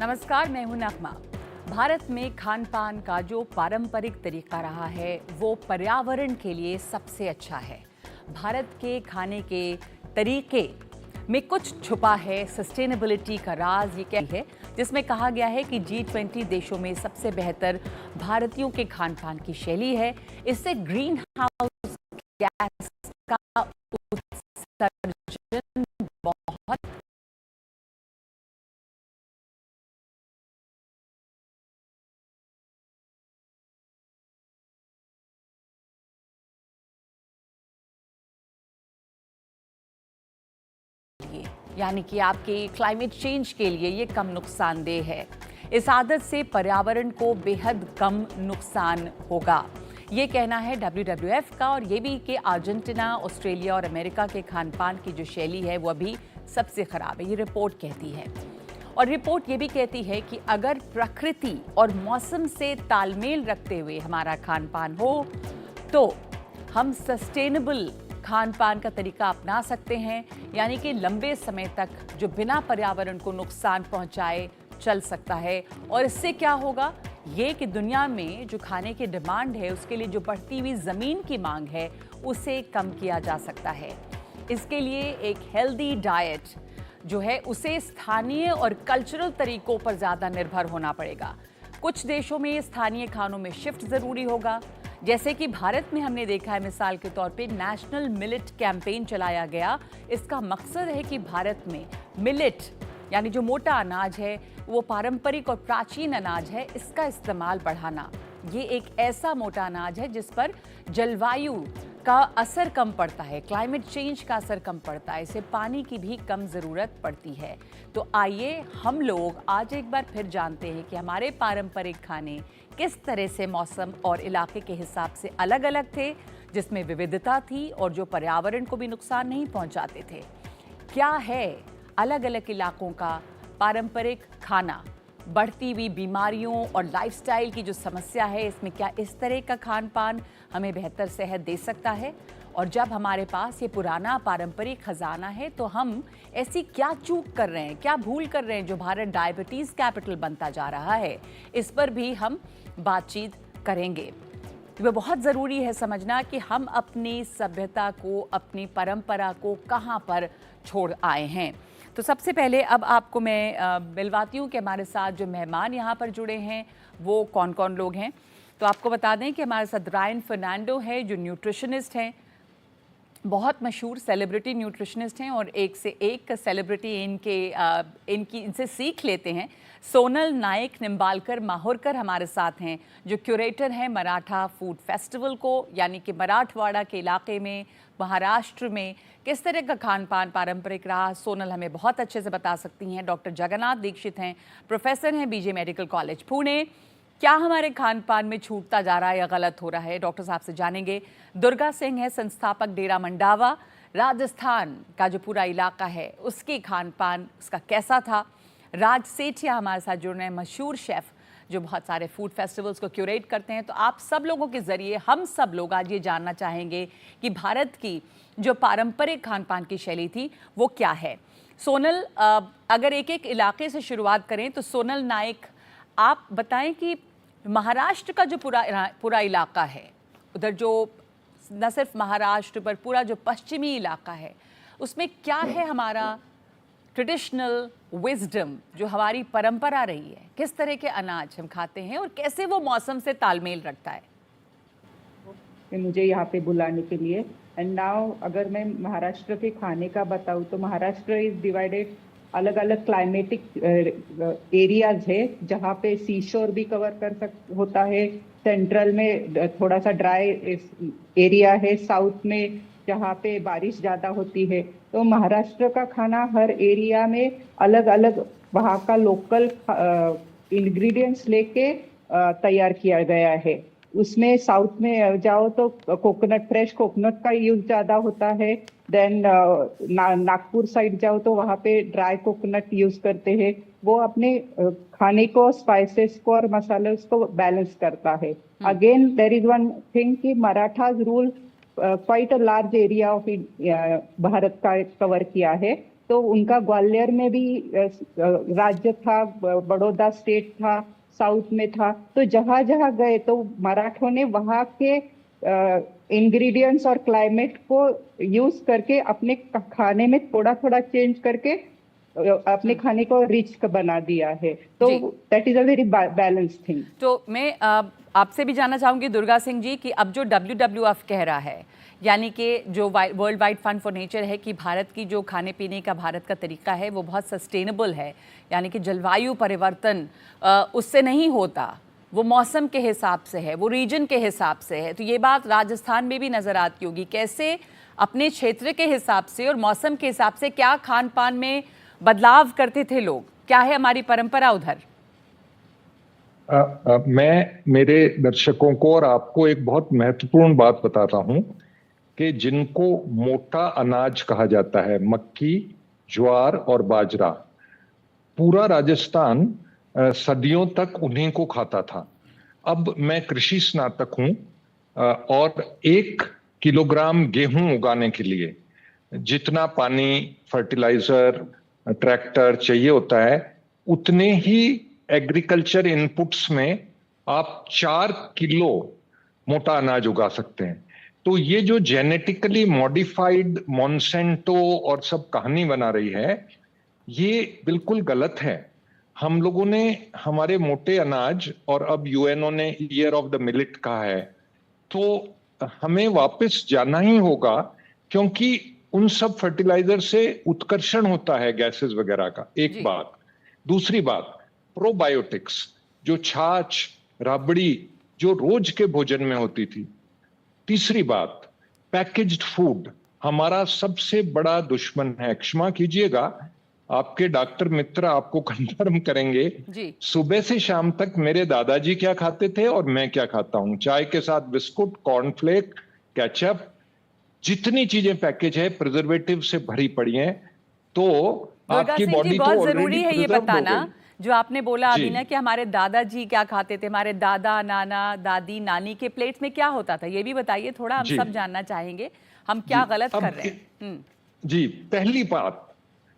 नमस्कार, मैं हूं नगमा। भारत में खान पान का जो पारंपरिक तरीका रहा है वो पर्यावरण के लिए सबसे अच्छा है। भारत के खाने के तरीके में कुछ छुपा है। सस्टेनेबिलिटी का राज ये क्या है, जिसमें कहा गया है कि G20 देशों में सबसे बेहतर भारतीयों के खान पान की शैली है। इससे ग्रीन हाउस गैस का उत्सर्जन बहुत यानी कि आपके क्लाइमेट चेंज के लिए ये कम नुकसानदेह है। इस आदत से पर्यावरण को बेहद कम नुकसान होगा, ये कहना है WWF का। और ये भी कि अर्जेंटीना, ऑस्ट्रेलिया और अमेरिका के खान पान की जो शैली है वो अभी सबसे खराब है, ये रिपोर्ट कहती है। और रिपोर्ट ये भी कहती है कि अगर प्रकृति और मौसम से तालमेल रखते हुए हमारा खान पान हो तो हम सस्टेनेबल खान पान का तरीका अपना सकते हैं, यानी कि लंबे समय तक जो बिना पर्यावरण को नुकसान पहुंचाए चल सकता है। और इससे क्या होगा, ये कि दुनिया में जो खाने की डिमांड है उसके लिए जो बढ़ती हुई ज़मीन की मांग है उसे कम किया जा सकता है। इसके लिए एक हेल्दी डाइट जो है उसे स्थानीय और कल्चरल तरीकों पर ज़्यादा निर्भर होना पड़ेगा। कुछ देशों में स्थानीय खानों में शिफ्ट ज़रूरी होगा, जैसे कि भारत में हमने देखा है। मिसाल के तौर पे नेशनल मिलेट कैंपेन चलाया गया। इसका मकसद है कि भारत में मिलेट यानी जो मोटा अनाज है वो पारंपरिक और प्राचीन अनाज है, इसका इस्तेमाल बढ़ाना। ये एक ऐसा मोटा अनाज है जिस पर जलवायु का असर कम पड़ता है, क्लाइमेट चेंज का असर कम पड़ता है, इसे पानी की भी कम ज़रूरत पड़ती है। तो आइए हम लोग आज एक बार फिर जानते हैं कि हमारे पारंपरिक खाने किस तरह से मौसम और इलाके के हिसाब से अलग अलग थे, जिसमें विविधता थी और जो पर्यावरण को भी नुकसान नहीं पहुंचाते थे। क्या है अलग अलग इलाकों का पारंपरिक खाना, बढ़ती हुई बीमारियों और लाइफस्टाइल की जो समस्या है, इसमें क्या इस तरह का खान पान हमें बेहतर सेहत दे सकता है। और जब हमारे पास ये पुराना पारंपरिक खजाना है तो हम ऐसी क्या चूक कर रहे हैं, क्या भूल कर रहे हैं जो भारत डायबिटीज़ कैपिटल बनता जा रहा है, इस पर भी हम बातचीत करेंगे। तो बहुत ज़रूरी है समझना कि हम अपनी सभ्यता को, अपनी परंपरा को कहाँ पर छोड़ आए हैं। तो सबसे पहले अब आपको मैं मिलवाती हूँ कि हमारे साथ जो मेहमान यहाँ पर जुड़े हैं वो कौन कौन लोग हैं। तो आपको बता दें कि हमारे साथ रायन फर्नांडो है जो न्यूट्रिशनिस्ट हैं, बहुत मशहूर सेलिब्रिटी न्यूट्रिशनिस्ट हैं और एक से एक सेलिब्रिटी इनसे सीख लेते हैं। सोनल नायक निम्बालकर माहुरकर हमारे साथ हैं जो क्यूरेटर हैं मराठा फूड फेस्टिवल को, यानी कि मराठवाड़ा के इलाके में महाराष्ट्र में किस तरह का खान पान पारंपरिक रहा, सोनल हमें बहुत अच्छे से बता सकती हैं। डॉक्टर जगन्नाथ दीक्षित हैं, प्रोफेसर हैं BJ मेडिकल कॉलेज पुणे। क्या हमारे खान पान में छूटता जा रहा है या गलत हो रहा है, डॉक्टर साहब से जानेंगे। दुर्गा सिंह है, संस्थापक डेरा मंडावा, राजस्थान का जो पूरा इलाका है उसके खान पान उसका कैसा था। राज सेठिया हमारे साथ जुड़ रहे हैं, मशहूर शेफ़ जो बहुत सारे फूड फेस्टिवल्स को क्यूरेट करते हैं। तो आप सब लोगों के ज़रिए हम सब लोग आज ये जानना चाहेंगे कि भारत की जो पारंपरिक खान पान की शैली थी वो क्या है। सोनल, अगर एक एक इलाके से शुरुआत करें तो सोनल नायक, आप बताएं कि महाराष्ट्र का जो पूरा इलाका है, उधर जो न सिर्फ महाराष्ट्र पर पूरा जो पश्चिमी इलाका है, उसमें क्या है हमारा ट्रेडिशनल विजडम, जो हमारी परंपरा रही है, किस तरह के अनाज हम खाते हैं और कैसे वो मौसम से तालमेल रखता है। मुझे यहाँ पे बुलाने के लिए। एंड नाउ अगर मैं महाराष्ट्र के खाने का बताऊँ तो महाराष्ट्र इज डिवाइडेड, अलग अलग क्लाइमेटिक एरियाज है जहाँ पे सी शोर भी कवर होता है, सेंट्रल में थोड़ा सा ड्राई एरिया है, साउथ में जहाँ पे बारिश ज़्यादा होती है। तो महाराष्ट्र का खाना हर एरिया में अलग अलग वहाँ का लोकल इंग्रेडिएंट्स लेके तैयार किया गया है। उसमें साउथ में जाओ तो कोकोनट, फ्रेश कोकोनट का यूज ज़्यादा होता है। देन नागपुर साइड जाओ तो वहाँ पे ड्राई कोकोनट यूज करते हैं। वो अपने खाने को, स्पाइसेस को और मसाले को बैलेंस करता है। Again there is one thing कि Marathas rule quite a large area of Bharat का कवर किया है। तो उनका ग्वालियर में भी राज्य था, बड़ौदा स्टेट था, साउथ में था। तो जहां जहां गए तो मराठों ने वहां के इंग्रेडिएंट्स और क्लाइमेट को यूज करके अपने खाने में थोड़ा थोड़ा चेंज करके अपने खाने को रिच बना दिया है। तो जी। That is a very balance thing. तो मैं आपसे भी जानना चाहूंगी दुर्गा सिंह जी कि अब जो WWF कह रहा है, यानी कि जो world wide fund for nature है, कि भारत की जो खाने पीने का भारत का तरीका है वो बहुत सस्टेनेबल है, यानी कि जलवायु परिवर्तन उससे नहीं होता, वो मौसम के हिसाब से है, वो रीजन के हिसाब से है। तो ये बात राजस्थान में भी नज़र आती होगी, कैसे अपने क्षेत्र के हिसाब से और मौसम के हिसाब से क्या खान पान में बदलाव करते थे लोग, क्या है हमारी परंपरा उधर? मैं मेरे दर्शकों को और आपको एक बहुत महत्वपूर्ण बात बताता हूं कि जिनको मोटा अनाज कहा जाता है, मक्की, ज्वार और बाजरा, पूरा राजस्थान सदियों तक उन्हीं को खाता था। अब मैं कृषि स्नातक हूं और 1 किलोग्राम गेहूं उगाने के लिए जितना पानी, फर्टिलाइजर, ट्रैक्टर चाहिए होता है, उतने ही एग्रीकल्चर इनपुट्स में आप 4 किलो मोटा अनाज उगा सकते हैं। तो ये जो जेनेटिकली मॉडिफाइड मॉन्सेंटो और सब कहानी बना रही है, ये बिल्कुल गलत है। हम लोगों ने हमारे मोटे अनाज, और अब यूएनओ ने ईयर ऑफ द मिलेट कहा है, तो हमें वापस जाना ही होगा, क्योंकि उन सब फर्टिलाइजर से उत्कर्षण होता है गैसेस वगैरह का। एक बात। दूसरी बात, प्रोबायोटिक्स, जो छाछ, राबड़ी जो रोज के भोजन में होती थी। तीसरी बात, पैकेज्ड फूड हमारा सबसे बड़ा दुश्मन है। क्षमा कीजिएगा, आपके डॉक्टर मित्र आपको कंफर्म करेंगे जी। सुबह से शाम तक मेरे दादाजी क्या खाते थे और मैं क्या खाता हूं। चाय के साथ बिस्कुट, कॉर्नफ्लेक, केचप, जितनी चीजें पैकेज है प्रिजर्वेटिव से भरी पड़ी हैं। तो आपकी बॉडी तो बहुत ऑलरेडी जरूरी है ये प्रिजर्व्ड हो बताना, गई। जो आपने बोला अभी जी। ना कि हमारे दादाजी क्या खाते थे, हमारे दादा, नाना, दादी, नानी के प्लेट्स में क्या होता था, ये भी बताइए थोड़ा, हम जी। सब जानना चाहेंगे हम क्या गलत कर रहे हैं। जी, पहली बात,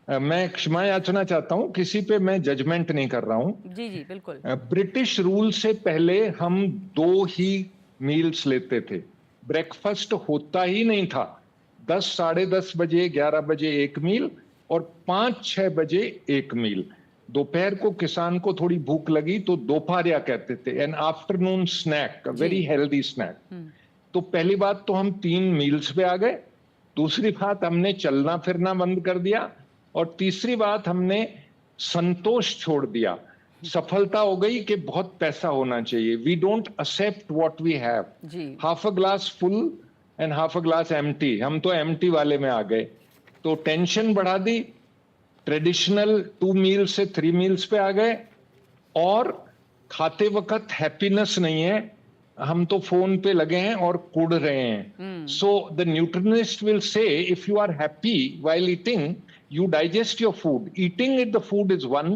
मैं क्षमा याचना चाहता हूं, किसी पे मैं जजमेंट नहीं कर रहा हूं। जी जी बिल्कुल। ब्रिटिश रूल से पहले हम 2 ही मील्स लेते थे, ब्रेकफास्ट होता ही नहीं था। 10, साढ़े 10 बजे, 11 बजे एक मील और 5-6 बजे एक मील। दोपहर को किसान को थोड़ी भूख लगी तो दोपहरिया कहते थे, an afternoon snack, very healthy snack. तो पहली बात तो हम 3 मील्स पे आ गए। दूसरी बात, हमने चलना फिरना बंद कर दिया। और तीसरी बात, हमने संतोष छोड़ दिया। सफलता हो गई कि बहुत पैसा होना चाहिए। We don't accept what we have. Half a glass full and half a glass empty. हम तो एम्प्टी वाले में आ गए, तो टेंशन बढ़ा दी। ट्रेडिशनल 2 मील से 3 मील्स पे आ गए, और खाते वक्त हैप्पीनेस नहीं है। हम तो फोन पे लगे हैं और कुड़ रहे हैं। So the nutritionist will say, if you are happy while eating, you digest your food. Eating it, the food is one,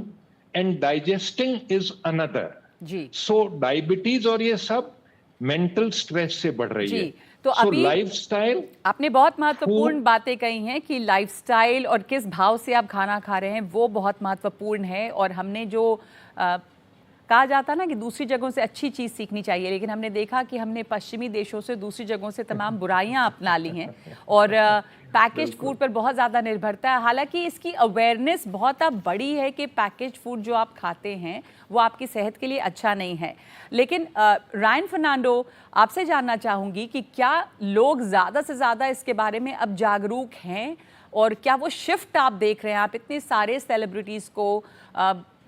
and digesting is another. जी। So डायबिटीज और ये सब मेंटल स्ट्रेस से बढ़ रही जी। है। तो अभी लाइफस्टाइल, आपने बहुत महत्वपूर्ण बातें कही हैं कि लाइफस्टाइल और किस भाव से आप खाना खा रहे हैं वो बहुत महत्वपूर्ण है। और हमने जो कहा जाता ना कि दूसरी जगहों से अच्छी चीज़ सीखनी चाहिए, लेकिन हमने देखा कि हमने पश्चिमी देशों से, दूसरी जगहों से तमाम बुराइयां अपना ली हैं और पैकेज फूड पर बहुत ज़्यादा निर्भरता है। हालांकि इसकी अवेयरनेस बहुत अब बड़ी है कि पैकेज फूड जो आप खाते हैं वो आपकी सेहत के लिए अच्छा नहीं है। लेकिन रायन फर्नांडो, आपसे जानना चाहूँगी कि क्या लोग ज़्यादा से ज़्यादा इसके बारे में अब जागरूक हैं, और क्या वो शिफ्ट आप देख रहे हैं? आप इतने सारे सेलिब्रिटीज़ को,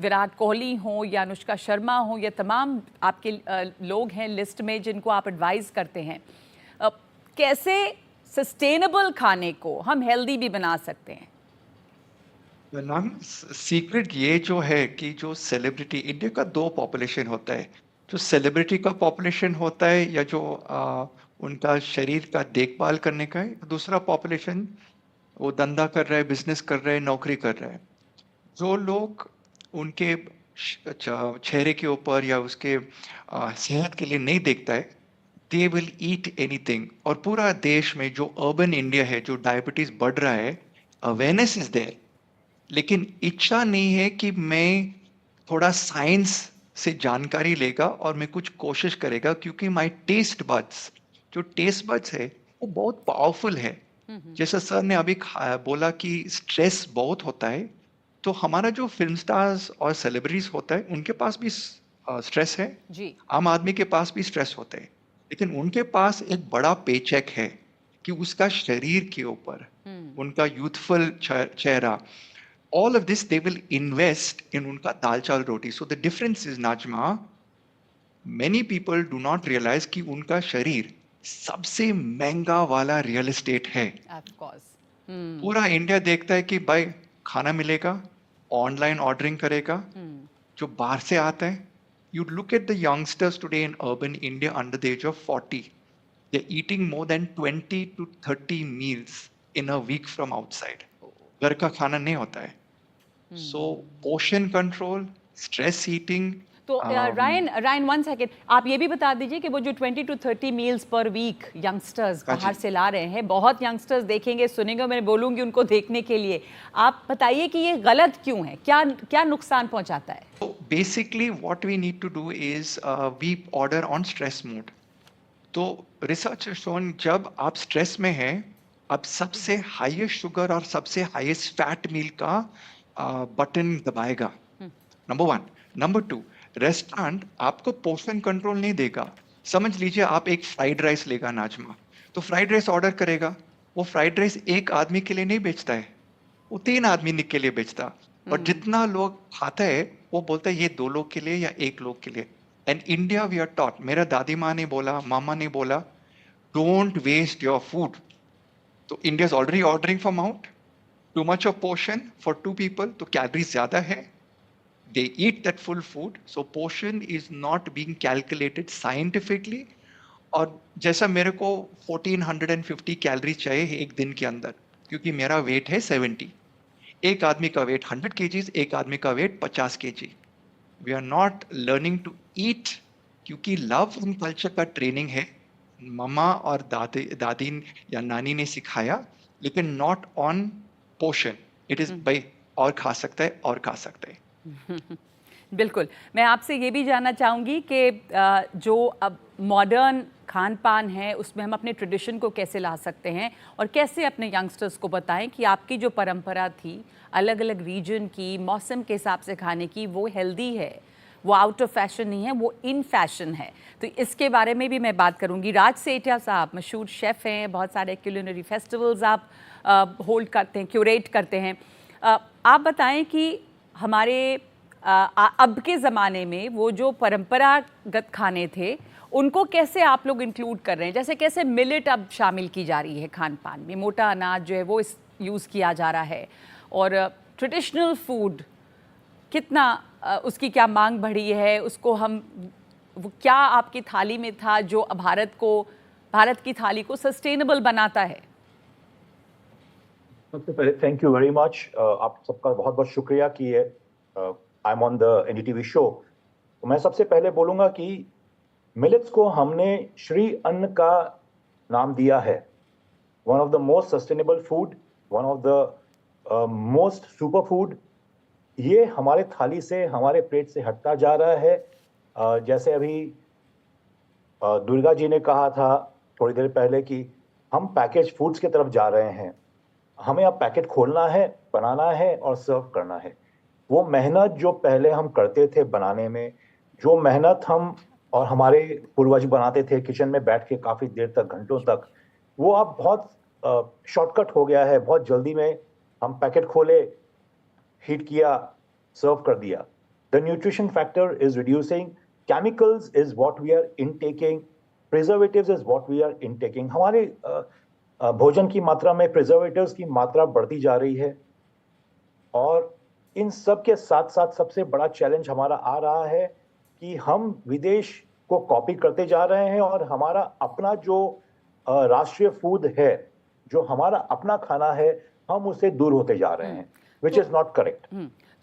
विराट कोहली हो या अनुष्का शर्मा हो या तमाम आपके लोग हैं लिस्ट में जिनको आप एडवाइस करते हैं, कैसे सस्टेनेबल खाने को हम हेल्दी भी बना सकते हैं? नाम सीक्रेट ये जो है कि जो सेलिब्रिटी, इंडिया का 2 पॉपुलेशन होता है, जो सेलिब्रिटी का पॉपुलेशन होता है या जो उनका शरीर का देखभाल करने का है। दूसरा पॉपुलेशन वो धंधा कर रहा है, बिजनेस कर रहा है, नौकरी कर रहा है। जो लोग उनके चेहरे के ऊपर या उसके सेहत के लिए नहीं देखता है, दे विल ईट एनीथिंग। और पूरा देश में जो अर्बन इंडिया है, जो डायबिटीज बढ़ रहा है, अवेयरनेस इज देयर लेकिन इच्छा नहीं है कि मैं थोड़ा साइंस से जानकारी लेगा और मैं कुछ कोशिश करेगा, क्योंकि माय टेस्ट बड्स, जो टेस्ट बड्स है वो बहुत पावरफुल है। जैसा सर ने अभी बोला कि स्ट्रेस बहुत होता है, तो हमारा जो फिल्म स्टार्स और सेलिब्रिटीज होता है उनके पास भी स्ट्रेस है, जी। आम आदमी के पास भी स्ट्रेस होते हैं, लेकिन उनके पास एक बड़ा पेचेक है कि उसका शरीर के ऊपर उनका यूथफुल चेहरा, all of this they will invest in उनका दाल चावल रोटी. So the difference is, Najma, many people do not realize कि उनका शरीर सबसे महंगा वाला रियल एस्टेट है. Of course. पूरा इंडिया देखता है कि भाई खाना मिलेगा, ऑनलाइन ऑर्डरिंग करेगा, जो बाहर से आता है. You look at the youngsters today in urban India under the age of 40. They're eating more than 20 to 30 meals in a week from outside. घर का खाना नहीं होता है. So portion control, stress eating. तो रायन 1 सेकेंड, आप ये भी बता दीजिए कि वो जो 20 to 30 meals per week youngsters हाँ बाहर जी। से ला रहे हैं, बहुत यंगस्टर्स देखेंगे सुनेंगे, मैं बोलूँगी उनको देखने के लिए, आप बताइए कि ये गलत क्यों है, क्या क्या नुकसान पहुंचाता है? So basically what we need to do is we order on stress mode. तो रिसर्च शोन जब आप स्ट्रेस में हैं, आप सबसे हाईएस्ट शुगर और सबसे हाईएस्ट फैट मील का बटन दबाएगा. नंबर 1. नंबर 2, रेस्टोरेंट आपको पोर्शन कंट्रोल नहीं देगा. समझ लीजिए आप एक फ्राइड राइस लेगा नाजमा, तो फ्राइड राइस ऑर्डर करेगा, वो फ्राइड राइस एक आदमी के लिए नहीं बेचता है, वो 3 आदमी के लिए बेचता. और जितना लोग खाता है वो बोलता है ये 2 लोग के लिए या 1 लोग के लिए. And India we are taught, मेरा दादी माँ ने बोला, मामा ने बोला, डोंट वेस्ट योर फूड. तो India is already ordering from out, too much of portion for 2 people, तो कैलोरीज ज्यादा है. They eat that full food, so portion is not being calculated scientifically. और जैसा मेरे को 1450 कैलोरी चाहिए एक दिन के अंदर, क्योंकि मेरा वेट है 70. एक आदमी का वेट 100 kgs, एक आदमी का weight 50 kg. We are not learning to eat, क्योंकि लव एंड कल्चर का ट्रेनिंग है, मम्मा और दादी या नानी ने सिखाया, लेकिन not on portion. It is भाई और खा सकता है और खा सकता है. बिल्कुल, मैं आपसे ये भी जानना चाहूँगी कि जो अब मॉडर्न खान पान है उसमें हम अपने ट्रेडिशन को कैसे ला सकते हैं और कैसे अपने यंगस्टर्स को बताएं कि आपकी जो परंपरा थी अलग अलग रीजन की, मौसम के हिसाब से खाने की, वो हेल्दी है, वो आउट ऑफ फैशन नहीं है, वो इन फैशन है. तो इसके बारे में भी मैं बात करूँगी. राज सेठिया साहब मशहूर शेफ़ हैं, बहुत सारे क्यूलिनरी फेस्टिवल्स आप होल्ड करते हैं, क्यूरेट करते हैं. आप बताएं कि हमारे अब के ज़माने में वो जो परंपरागत खाने थे उनको कैसे आप लोग इंक्लूड कर रहे हैं, जैसे कैसे मिलेट अब शामिल की जा रही है खान पान में, मोटा अनाज जो है वो यूज़ किया जा रहा है, और ट्रेडिशनल फूड कितना उसकी क्या मांग बढ़ी है, उसको हम वो क्या आपकी थाली में था जो भारत की थाली को सस्टेनेबल बनाता है? सबसे पहले थैंक यू वेरी मच, आप सबका बहुत बहुत शुक्रिया कि I am on the NDTV show. तो मैं सबसे पहले बोलूँगा कि मिलेट्स को हमने श्री अन्न का नाम दिया है. One of the most sustainable food, one of the most super food. ये हमारे थाली से, हमारे प्लेट से हटता जा रहा है. जैसे अभी दुर्गा जी ने कहा था थोड़ी देर पहले कि हम पैकेज फूड्स की तरफ जा रहे हैं. हमें अब पैकेट खोलना है, बनाना है और सर्व करना है. वो मेहनत जो पहले हम करते थे बनाने में, जो मेहनत हम और हमारे पूर्वज बनाते थे किचन में बैठ के काफ़ी देर तक, घंटों तक, वो अब बहुत शॉर्टकट हो गया है. बहुत जल्दी में हम पैकेट खोले, हीट किया, सर्व कर दिया. The nutrition factor is reducing, chemicals is what we are intaking, preservatives is what we are intaking. हमारे भोजन की मात्रा में प्रिजर्वेटिव्स की मात्रा बढ़ती जा रही है. और इन सब के साथ साथ सबसे बड़ा चैलेंज हमारा आ रहा है कि हम विदेश को कॉपी करते जा रहे हैं और हमारा अपना जो राष्ट्रीय फूड है, जो हमारा अपना खाना है, हम उससे दूर होते जा रहे हैं, विच इज नॉट करेक्ट.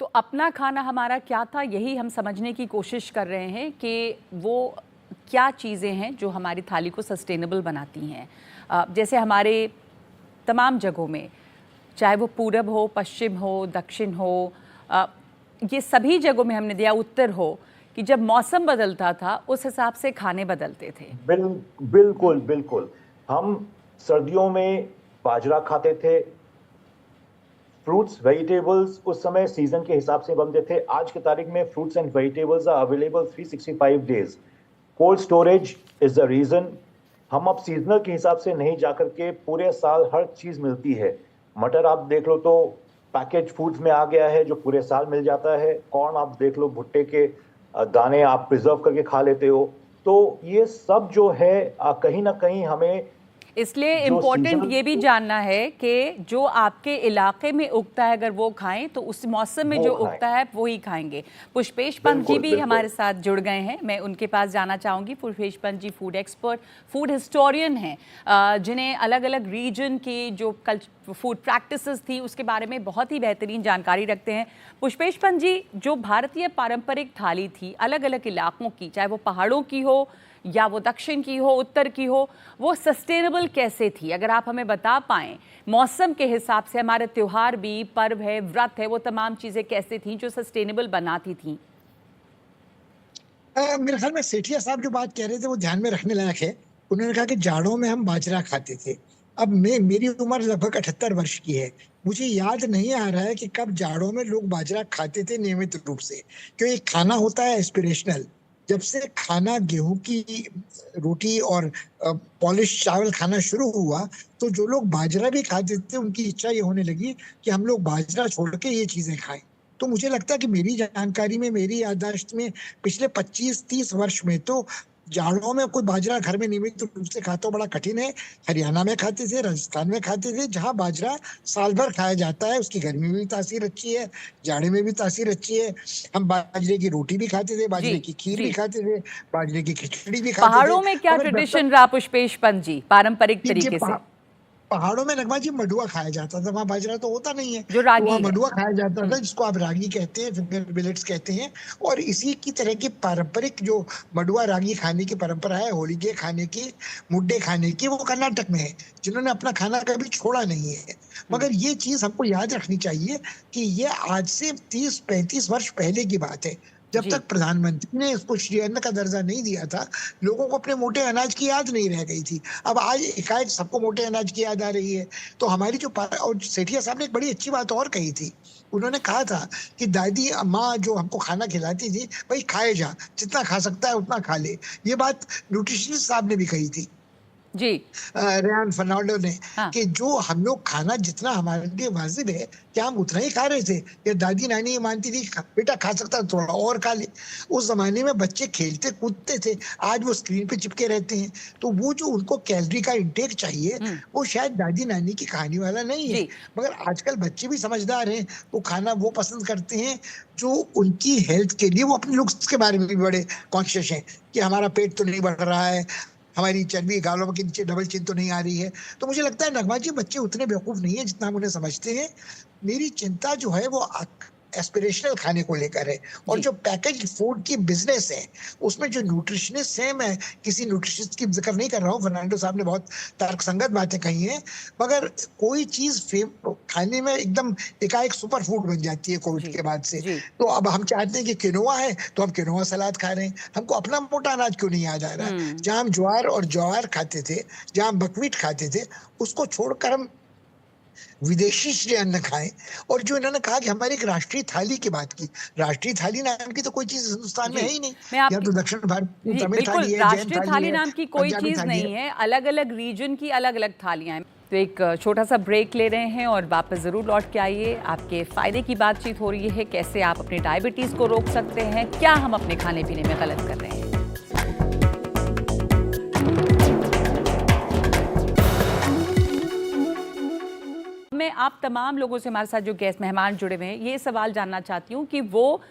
तो अपना खाना हमारा क्या था, यही हम समझने की कोशिश कर रहे हैं कि वो क्या चीज़ें हैं जो हमारी थाली को सस्टेनेबल बनाती हैं. जैसे हमारे तमाम जगहों में चाहे वो पूरब हो, पश्चिम हो, दक्षिण हो, ये सभी जगहों में हमने दिया, उत्तर हो, कि जब मौसम बदलता था उस हिसाब से खाने बदलते थे। बिल्कुल बिल्कुल। हम सर्दियों में बाजरा खाते थे, फ्रूट्स वेजिटेबल्स उस समय सीजन के हिसाब से बनते थे। आज की तारीख में fruits and vegetables are available 365 days. Cold storage is the reason. हम अब सीजनल के हिसाब से नहीं जाकर के पूरे साल हर चीज मिलती है। मटर आप देख लो तो पैकेज फूड्स में आ गया है जो पूरे साल मिल जाता है। कॉर्न आप देख लो, भुट्टे के दाने आप प्रिजर्व करके खा लेते हो। तो ये सब जो है कहीं ना कहीं हमें, इसलिए इम्पोर्टेंट ये भी जानना है कि जो आपके इलाके में उगता है अगर वो खाएं तो उस मौसम में जो उगता है वो ही खाएंगे। पुष्पेश पंत जी भी हमारे साथ जुड़ गए हैं, मैं उनके पास जाना चाहूँगी। Pushpesh Pant ji food expert, food historian हैं, जिन्हें अलग अलग रीजन की जो फूड प्रैक्टिसेस थी उसके बारे में बहुत ही बेहतरीन जानकारी रखते हैं। पुष्पेश पंत जी, जो भारतीय पारंपरिक थाली थी अलग अलग इलाकों की, चाहे वो पहाड़ों की हो या वो दक्षिण की हो, उत्तर की हो, वो सस्टेनेबल कैसे थी? अगर आप हमें बता पाएं, मौसम के हिसाब से हमारे त्योहार भी, पर्व है, व्रत है, वो तमाम चीज़ें कैसे थीं जो सस्टेनेबल बनाती थीं? मेरे ख्याल में सेठिया साहब जो बात कह रहे थे वो ध्यान में रखने लायक है। उन्होंने कहा कि जाड़ों में हम बाजरा खाते थे। अब मेरी उम्र लगभग 78 वर्ष की है। मुझे याद नहीं आ रहा है कि कब जाड़ों में लोग बाजरा खाते थे नियमित रूप से, क्योंकि खाना होता है एस्पिरेशनल। जब से खाना गेहूं की रोटी और पॉलिश चावल खाना शुरू हुआ तो जो लोग बाजरा भी खाते थे उनकी इच्छा ये होने लगी कि हम लोग बाजरा छोड़ के ये चीजें खाएं। तो मुझे लगता है कि मेरी जानकारी में, मेरी याददाश्त में पिछले 25-30 वर्ष में तो जाड़ों में कोई बाजरा घर में नियमित रूप से खाता बड़ा कठिन है। हरियाणा में खाते थे, राजस्थान में खाते थे, जहां बाजरा साल भर खाया जाता है। उसकी गर्मी में भी तासीर अच्छी है, जाड़े में भी तासीर अच्छी है। हम बाजरे की रोटी भी खाते थे, बाजरे की खीर भी खाते थे, बाजरे की खिचड़ी भी खाते थे। पहाड़ों में क्या ट्रेडिशन रहा पुष्पेश पंत जी पारंपरिक तरीके से? पहाड़ों में नगमा जी मडुआ खाया जाता था, वहाँ बाजरा तो होता नहीं है, जो रागी वहाँ मडुआ खाया जाता था, जिसको आप रागी कहते हैं, फिंगर मिलेट्स कहते हैं। और इसी की तरह की पारंपरिक जो मडुआ रागी खाने की परंपरा है, होलिगे खाने की, मुड्डे खाने की, वो कर्नाटक में है, जिन्होंने अपना खाना कभी छोड़ा नहीं है। मगर ये चीज हमको याद रखनी चाहिए कि ये आज से 30-35 वर्ष पहले की बात है। जब तक प्रधानमंत्री ने इसको श्री अन्न का दर्जा नहीं दिया था, लोगों को अपने मोटे अनाज की याद नहीं रह गई थी। अब आज एकाएक सबको मोटे अनाज की याद आ रही है। तो हमारी जो और सेठिया साहब ने एक बड़ी अच्छी बात और कही थी। उन्होंने कहा था कि दादी माँ जो हमको खाना खिलाती थी, भाई खाए जा, जितना खा सकता है उतना खा ले। ये बात न्यूट्रिशनिस्ट साहब ने भी कही थी जी, रेहान फर्नांडो ने, हाँ। कि जो हम लोग खाना जितना हमारे लिए वाजिब है, क्या हम उतना ही खा रहे थे? या दादी नानी ये मानती थी बेटा खा सकता है थोड़ा और खा ले। उस जमाने में बच्चे खेलते कूदते थे, आज वो स्क्रीन पे चिपके रहते हैं। तो वो जो उनको कैलोरी का इंटेक चाहिए वो शायद दादी नानी की कहानी वाला नहीं है। मगर आजकल बच्चे भी समझदार हैं, वो खाना वो पसंद करते हैं जो उनकी हेल्थ के लिए, वो अपने लुक्स के बारे में भी बड़े कॉन्शियस हैं कि हमारा पेट तो नहीं बढ़ रहा है, हमारी चर्बी गालों के नीचे डबल चिन तो नहीं आ रही है। तो मुझे लगता है नगमा जी बच्चे उतने बेवकूफ नहीं है जितना हम उन्हें समझते हैं। मेरी चिंता जो है वो एस्पिरेशनल खाने को लेकर है। और जो पैकेज फूड की बिजनेस है उसमें जो न्यूट्रिशनिस्ट है, मैं किसी न्यूट्रिशनिस्ट की जिक्र नहीं कर रहा हूँ, फर्नांडो साहब ने बहुत तर्कसंगत बातें कही हैं, मगर कोई चीज खाने में एकदम एकाएक सुपर फूड बन जाती है कोविड के बाद से। तो अब हम चाहते हैं कि किनोआ है तो हम किनोआ सलाद खा रहे हैं, हमको अपना मोटा अनाज क्यों नहीं याद आ रहा है? जहां हम ज्वार खाते थे, जहां हम बकवीट खाते थे, उसको छोड़कर हम विदेशी श्री अन्न खाएं। और जो इन्होंने कहा कि हमारी एक राष्ट्रीय थाली की बात की, राष्ट्रीय थाली नाम की तो कोई चीज हिंदुस्तान में है ही नहीं। या तो दक्षिण भारत की तमिल थाली है, राष्ट्रीय थाली नाम की कोई चीज नहीं है, अलग अलग रीजन की अलग अलग थालियां हैं। तो एक छोटा सा ब्रेक ले रहे हैं और वापस जरूर लौट के आइए। आपके फायदे की बातचीत हो रही है, कैसे आप अपने डायबिटीज को रोक सकते हैं, क्या हम अपने खाने पीने में गलत कर रहे हैं। मैं आप तमाम लोगों से, हमारे साथ जो गेस्ट मेहमान जुड़े हुए हैं, ये सवाल जानना चाहती हूँ कि वो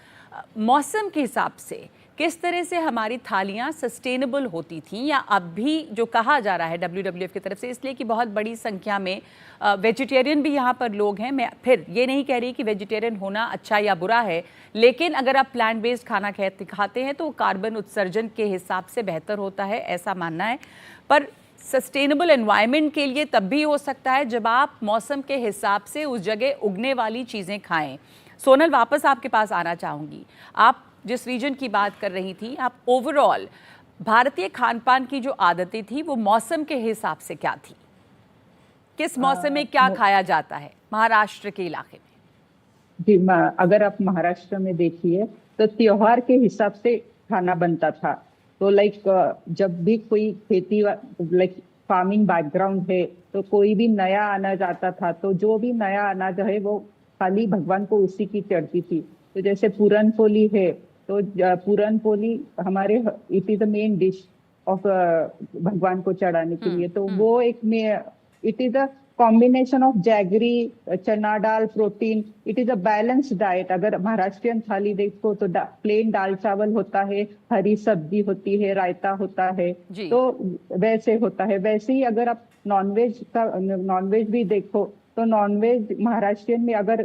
मौसम के हिसाब से किस तरह से हमारी थालियाँ सस्टेनेबल होती थीं, या अब भी जो कहा जा रहा है WWF की तरफ से, इसलिए कि बहुत बड़ी संख्या में वेजिटेरियन भी यहाँ पर लोग हैं। मैं फिर ये नहीं कह रही कि वेजिटेरियन होना अच्छा या बुरा है, लेकिन अगर आप प्लांट बेस्ड खाना खाते हैं तो कार्बन उत्सर्जन के हिसाब से बेहतर होता है, ऐसा मानना है। पर सस्टेनेबल एनवायरनमेंट के लिए तब भी हो सकता है जब आप मौसम के हिसाब से उस जगह उगने वाली चीज़ें खाएं। सोनल, वापस आपके पास आना चाहूँगी। आप जिस रीजन की बात कर रही थी, आप ओवरऑल भारतीय खान पान की जो आदतें थी वो मौसम के हिसाब से क्या थी? किस मौसम में क्या खाया जाता है महाराष्ट्र के इलाके में? जी, अगर आप महाराष्ट्र में देखिए तो त्योहार के हिसाब से खाना बनता था। तो लाइक जब भी कोई खेती लाइक फार्मिंग बैकग्राउंड है तो कोई भी नया अनाज आता था तो जो भी नया अनाज है वो खाली भगवान को उसी की चढ़ती थी। तो जैसे पूरन पोली है तो पूरन पोली हमारे it is the main dish of भगवान को चढ़ाने के लिए। तो वो एक it is a combination of jaggery, chana dal, protein. It is a balanced diet. अगर महाराष्ट्रियन थाली देखो तो प्लेन दाल चावल होता है, हरी सब्जी होती है, रायता होता है, तो वैसे होता है। वैसे ही अगर आप नॉनवेज भी देखो तो नॉनवेज महाराष्ट्रियन में अगर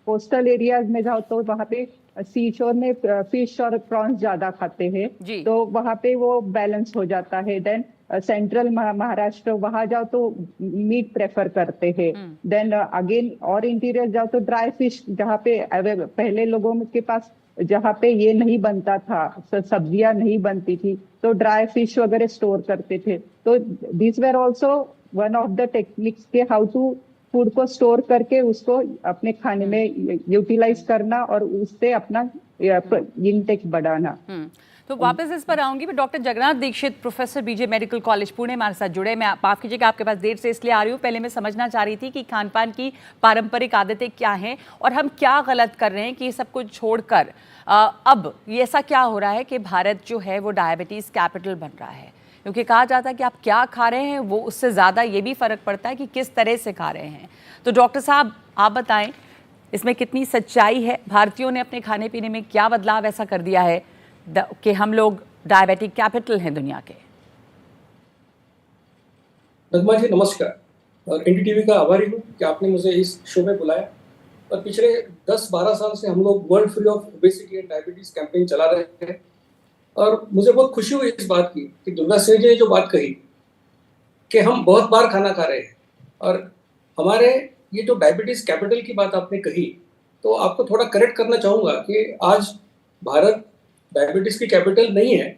कोस्टल एरियाज में जाओ तो वहाँ पे सी शोर में फिश और प्रॉन्स ज्यादा खाते हैं, तो वहाँ पे वो बैलेंस हो जाता है। देन सेंट्रल महाराष्ट्र वहां जाओ तो मीट प्रेफर करते हैं। देन अगेन और इंटीरियर जाओ तो ड्राई फिश, जहाँ पे पहले लोगों के पास जहाँ पे ये नहीं बनता था, सब्जियां नहीं बनती थी, तो ड्राई फिश वगैरह स्टोर करते थे। तो this were also one of the techniques के हाउ टू फूड को स्टोर करके उसको अपने खाने में यूटिलाइज करना और उससे अपना इनटेक बढ़ाना। तो वापस इस पर आऊंगी। मैं doctor Jagannath Dixit, professor BJ medical college Pune, हमारे साथ जुड़े। मैं माफ कीजिएगा आपके पास देर से इसलिए आ रही हूँ। पहले मैं समझना चाह रही थी कि खान पान की पारंपरिक आदतें क्या हैं और हम क्या गलत कर रहे हैं कि ये सब कुछ छोड़कर अब ये ऐसा क्या हो रहा है कि भारत जो है वो डायबिटीज़ कैपिटल बन रहा है। क्योंकि कहा जाता है कि आप क्या खा रहे हैं वो उससे ज़्यादा ये भी फ़र्क पड़ता है कि किस तरह से खा रहे हैं। तो डॉक्टर साहब आप बताएं इसमें कितनी सच्चाई है? भारतीयों ने अपने खाने पीने में क्या बदलाव ऐसा कर दिया है कि हम लोग डायबिटिक कैपिटल हैं दुनिया के? नगमा जी नमस्कार, और एनडीटीवी का आभारी हूँ कि आपने मुझे इस शो में बुलाया। और पिछले 10-12 साल से हम लोग world free of obesity and diabetes campaign चला रहे हैं। और मुझे बहुत खुशी हुई इस बात की कि दुर्गा सिंह जी ने जो बात कही कि हम बहुत बार खाना खा रहे हैं, और हमारे ये जो डायबिटीज कैपिटल की बात आपने कही, तो आपको थोड़ा करेक्ट करना चाहूँगा कि आज भारत डायबिटीज की कैपिटल नहीं है,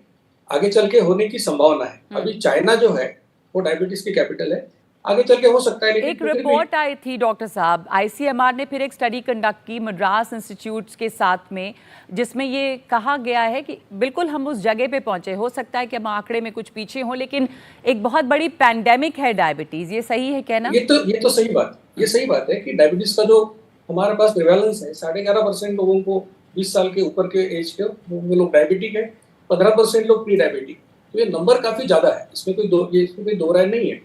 आगे चल के होने की संभावना है। अभी चाइना जो है वो डायबिटीज की कैपिटल है, आगे चल के हो सकता है। एक रिपोर्ट आई थी डॉक्टर साहब, आईसीएमआर ने फिर एक स्टडी कंडक्ट की मद्रास इंस्टीट्यूट के साथ में, जिसमें ये कहा गया है कि बिल्कुल हम उस जगह पे पहुंचे। हो सकता है कि हम आंकड़े में कुछ पीछे हों, लेकिन एक बहुत बड़ी पैंडेमिक है डायबिटीज। ये सही है कहना? ये तो सही बात है कि डायबिटीज का जो हमारे पास प्रिवेलेंस है, 11.5% लोगों को 20 साल के ऊपर के एज के वो लोग डायबिटिक है, 15% लोग प्री डायबिटिक। तो ये नंबर काफी ज्यादा है, इसमें कोई दो राय नहीं है।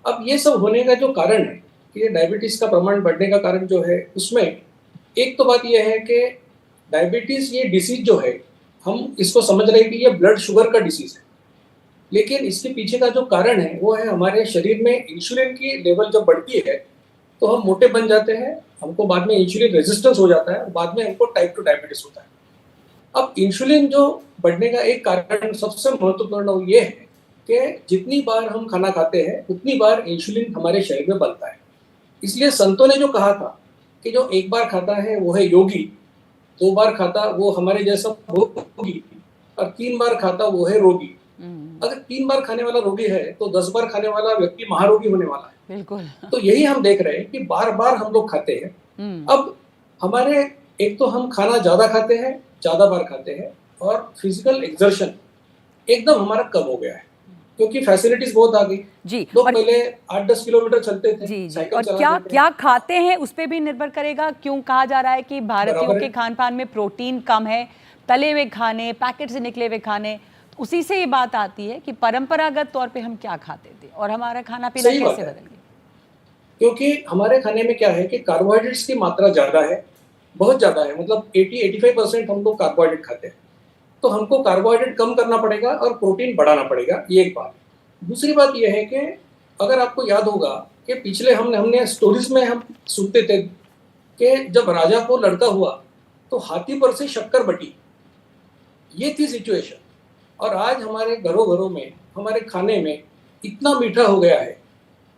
अब ये सब होने का जो कारण है कि डायबिटीज का प्रमाण बढ़ने का कारण जो है, उसमें एक तो बात यह है कि डायबिटीज ये डिसीज जो है, हम इसको समझ रहे हैं कि ये ब्लड शुगर का डिसीज है, लेकिन इसके पीछे का जो कारण है वो है हमारे शरीर में इंसुलिन की लेवल जब बढ़ती है तो हम मोटे बन जाते हैं, हमको बाद में इंसुलिन रेजिस्टेंस हो जाता है और बाद में हमको टाइप 2 डायबिटीज होता है। अब इंसुलिन जो बढ़ने का एक कारण सबसे महत्वपूर्ण ये है कि जितनी बार हम खाना खाते हैं उतनी बार इंसुलिन हमारे शरीर में बनता है। इसलिए संतों ने जो कहा था कि जो एक बार खाता है वो है योगी, 2 बार खाता वो हमारे जैसा भोगी, और 3 बार खाता वो है रोगी। अगर 3 बार खाने वाला रोगी है तो 10 बार खाने वाला व्यक्ति महारोगी होने वाला है। बिल्कुल। तो यही हम देख रहे हैं कि बार बार हम लोग खाते हैं। अब हमारे एक तो हम खाना ज्यादा खाते हैं, ज्यादा बार खाते हैं, और फिजिकल एक्सर्शन एकदम हमारा कम हो गया है क्योंकि फैसिलिटीज बहुत आ गई जी। तो पहले 8-10 किलोमीटर चलते थे जी। साइकिल और क्या खाते हैं उस पर भी निर्भर करेगा। क्यों कहा जा रहा है कि भारतीयों के खान पान में प्रोटीन कम है, तले हुए खाने, पैकेट से निकले हुए खाने, उसी से ये बात आती है कि परंपरागत तौर पे हम क्या खाते थे और हमारा खाना पीना कैसे बदल गया। क्योंकि हमारे खाने में क्या है कि कार्बोहाइड्रेट्स की मात्रा ज्यादा है, बहुत ज्यादा है, मतलब 80-85% हम लोग कार्बोहाइड्रेट खाते हैं। तो हमको कार्बोहाइड्रेट कम करना पड़ेगा और प्रोटीन बढ़ाना पड़ेगा, ये एक बात। दूसरी बात यह है कि अगर आपको याद होगा कि पिछले हमने स्टोरीज में हम सुनते थे कि जब राजा को लड़का हुआ तो हाथी पर से शक्कर बटी, ये थी सिचुएशन। और आज हमारे घरों में हमारे खाने में इतना मीठा हो गया है,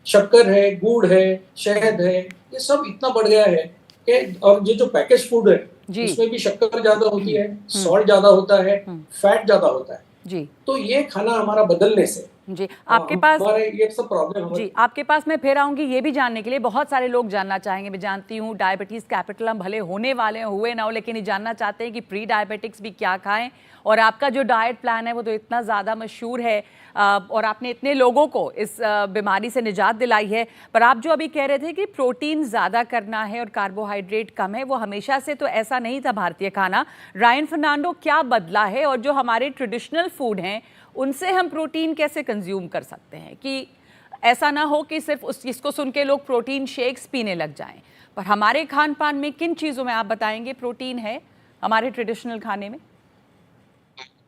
शक्कर है, गुड़ है, शहद है, ये सब इतना बढ़ गया है कि, और ये जो पैकेज फूड है जी उसमें भी शक्कर ज्यादा होती है, सॉल्ट ज्यादा होता है, फैट ज्यादा होता है। जी तो ये खाना हमारा बदलने से जी आपके पास हमारे ये सब प्रॉब्लम जी आपके पास मैं फिर आऊंगी ये भी जानने के लिए। बहुत सारे लोग जानना चाहेंगे, मैं जानती हूँ डायबिटीज़ कैपिटल हम भले होने वाले हैं, हुए ना हो, लेकिन ये जानना चाहते हैं कि प्री डायबिटिक्स भी क्या खाएं। और आपका जो डाइट प्लान है वो तो इतना ज़्यादा मशहूर है और आपने इतने लोगों को इस बीमारी से निजात दिलाई है। पर आप जो अभी कह रहे थे कि प्रोटीन ज़्यादा करना है और कार्बोहाइड्रेट कम है, वो हमेशा से तो ऐसा नहीं था भारतीय खाना। रायन फर्नांडो, क्या बदला है और जो हमारे ट्रेडिशनल फूड हैं उनसे हम प्रोटीन कैसे कंज्यूम कर सकते हैं कि ऐसा ना हो कि सिर्फ उस चीज़ को सुन के लोग प्रोटीन शेक्स पीने लग जाएं। पर हमारे खान पान में किन चीज़ों में आप बताएंगे प्रोटीन है हमारे ट्रेडिशनल खाने में?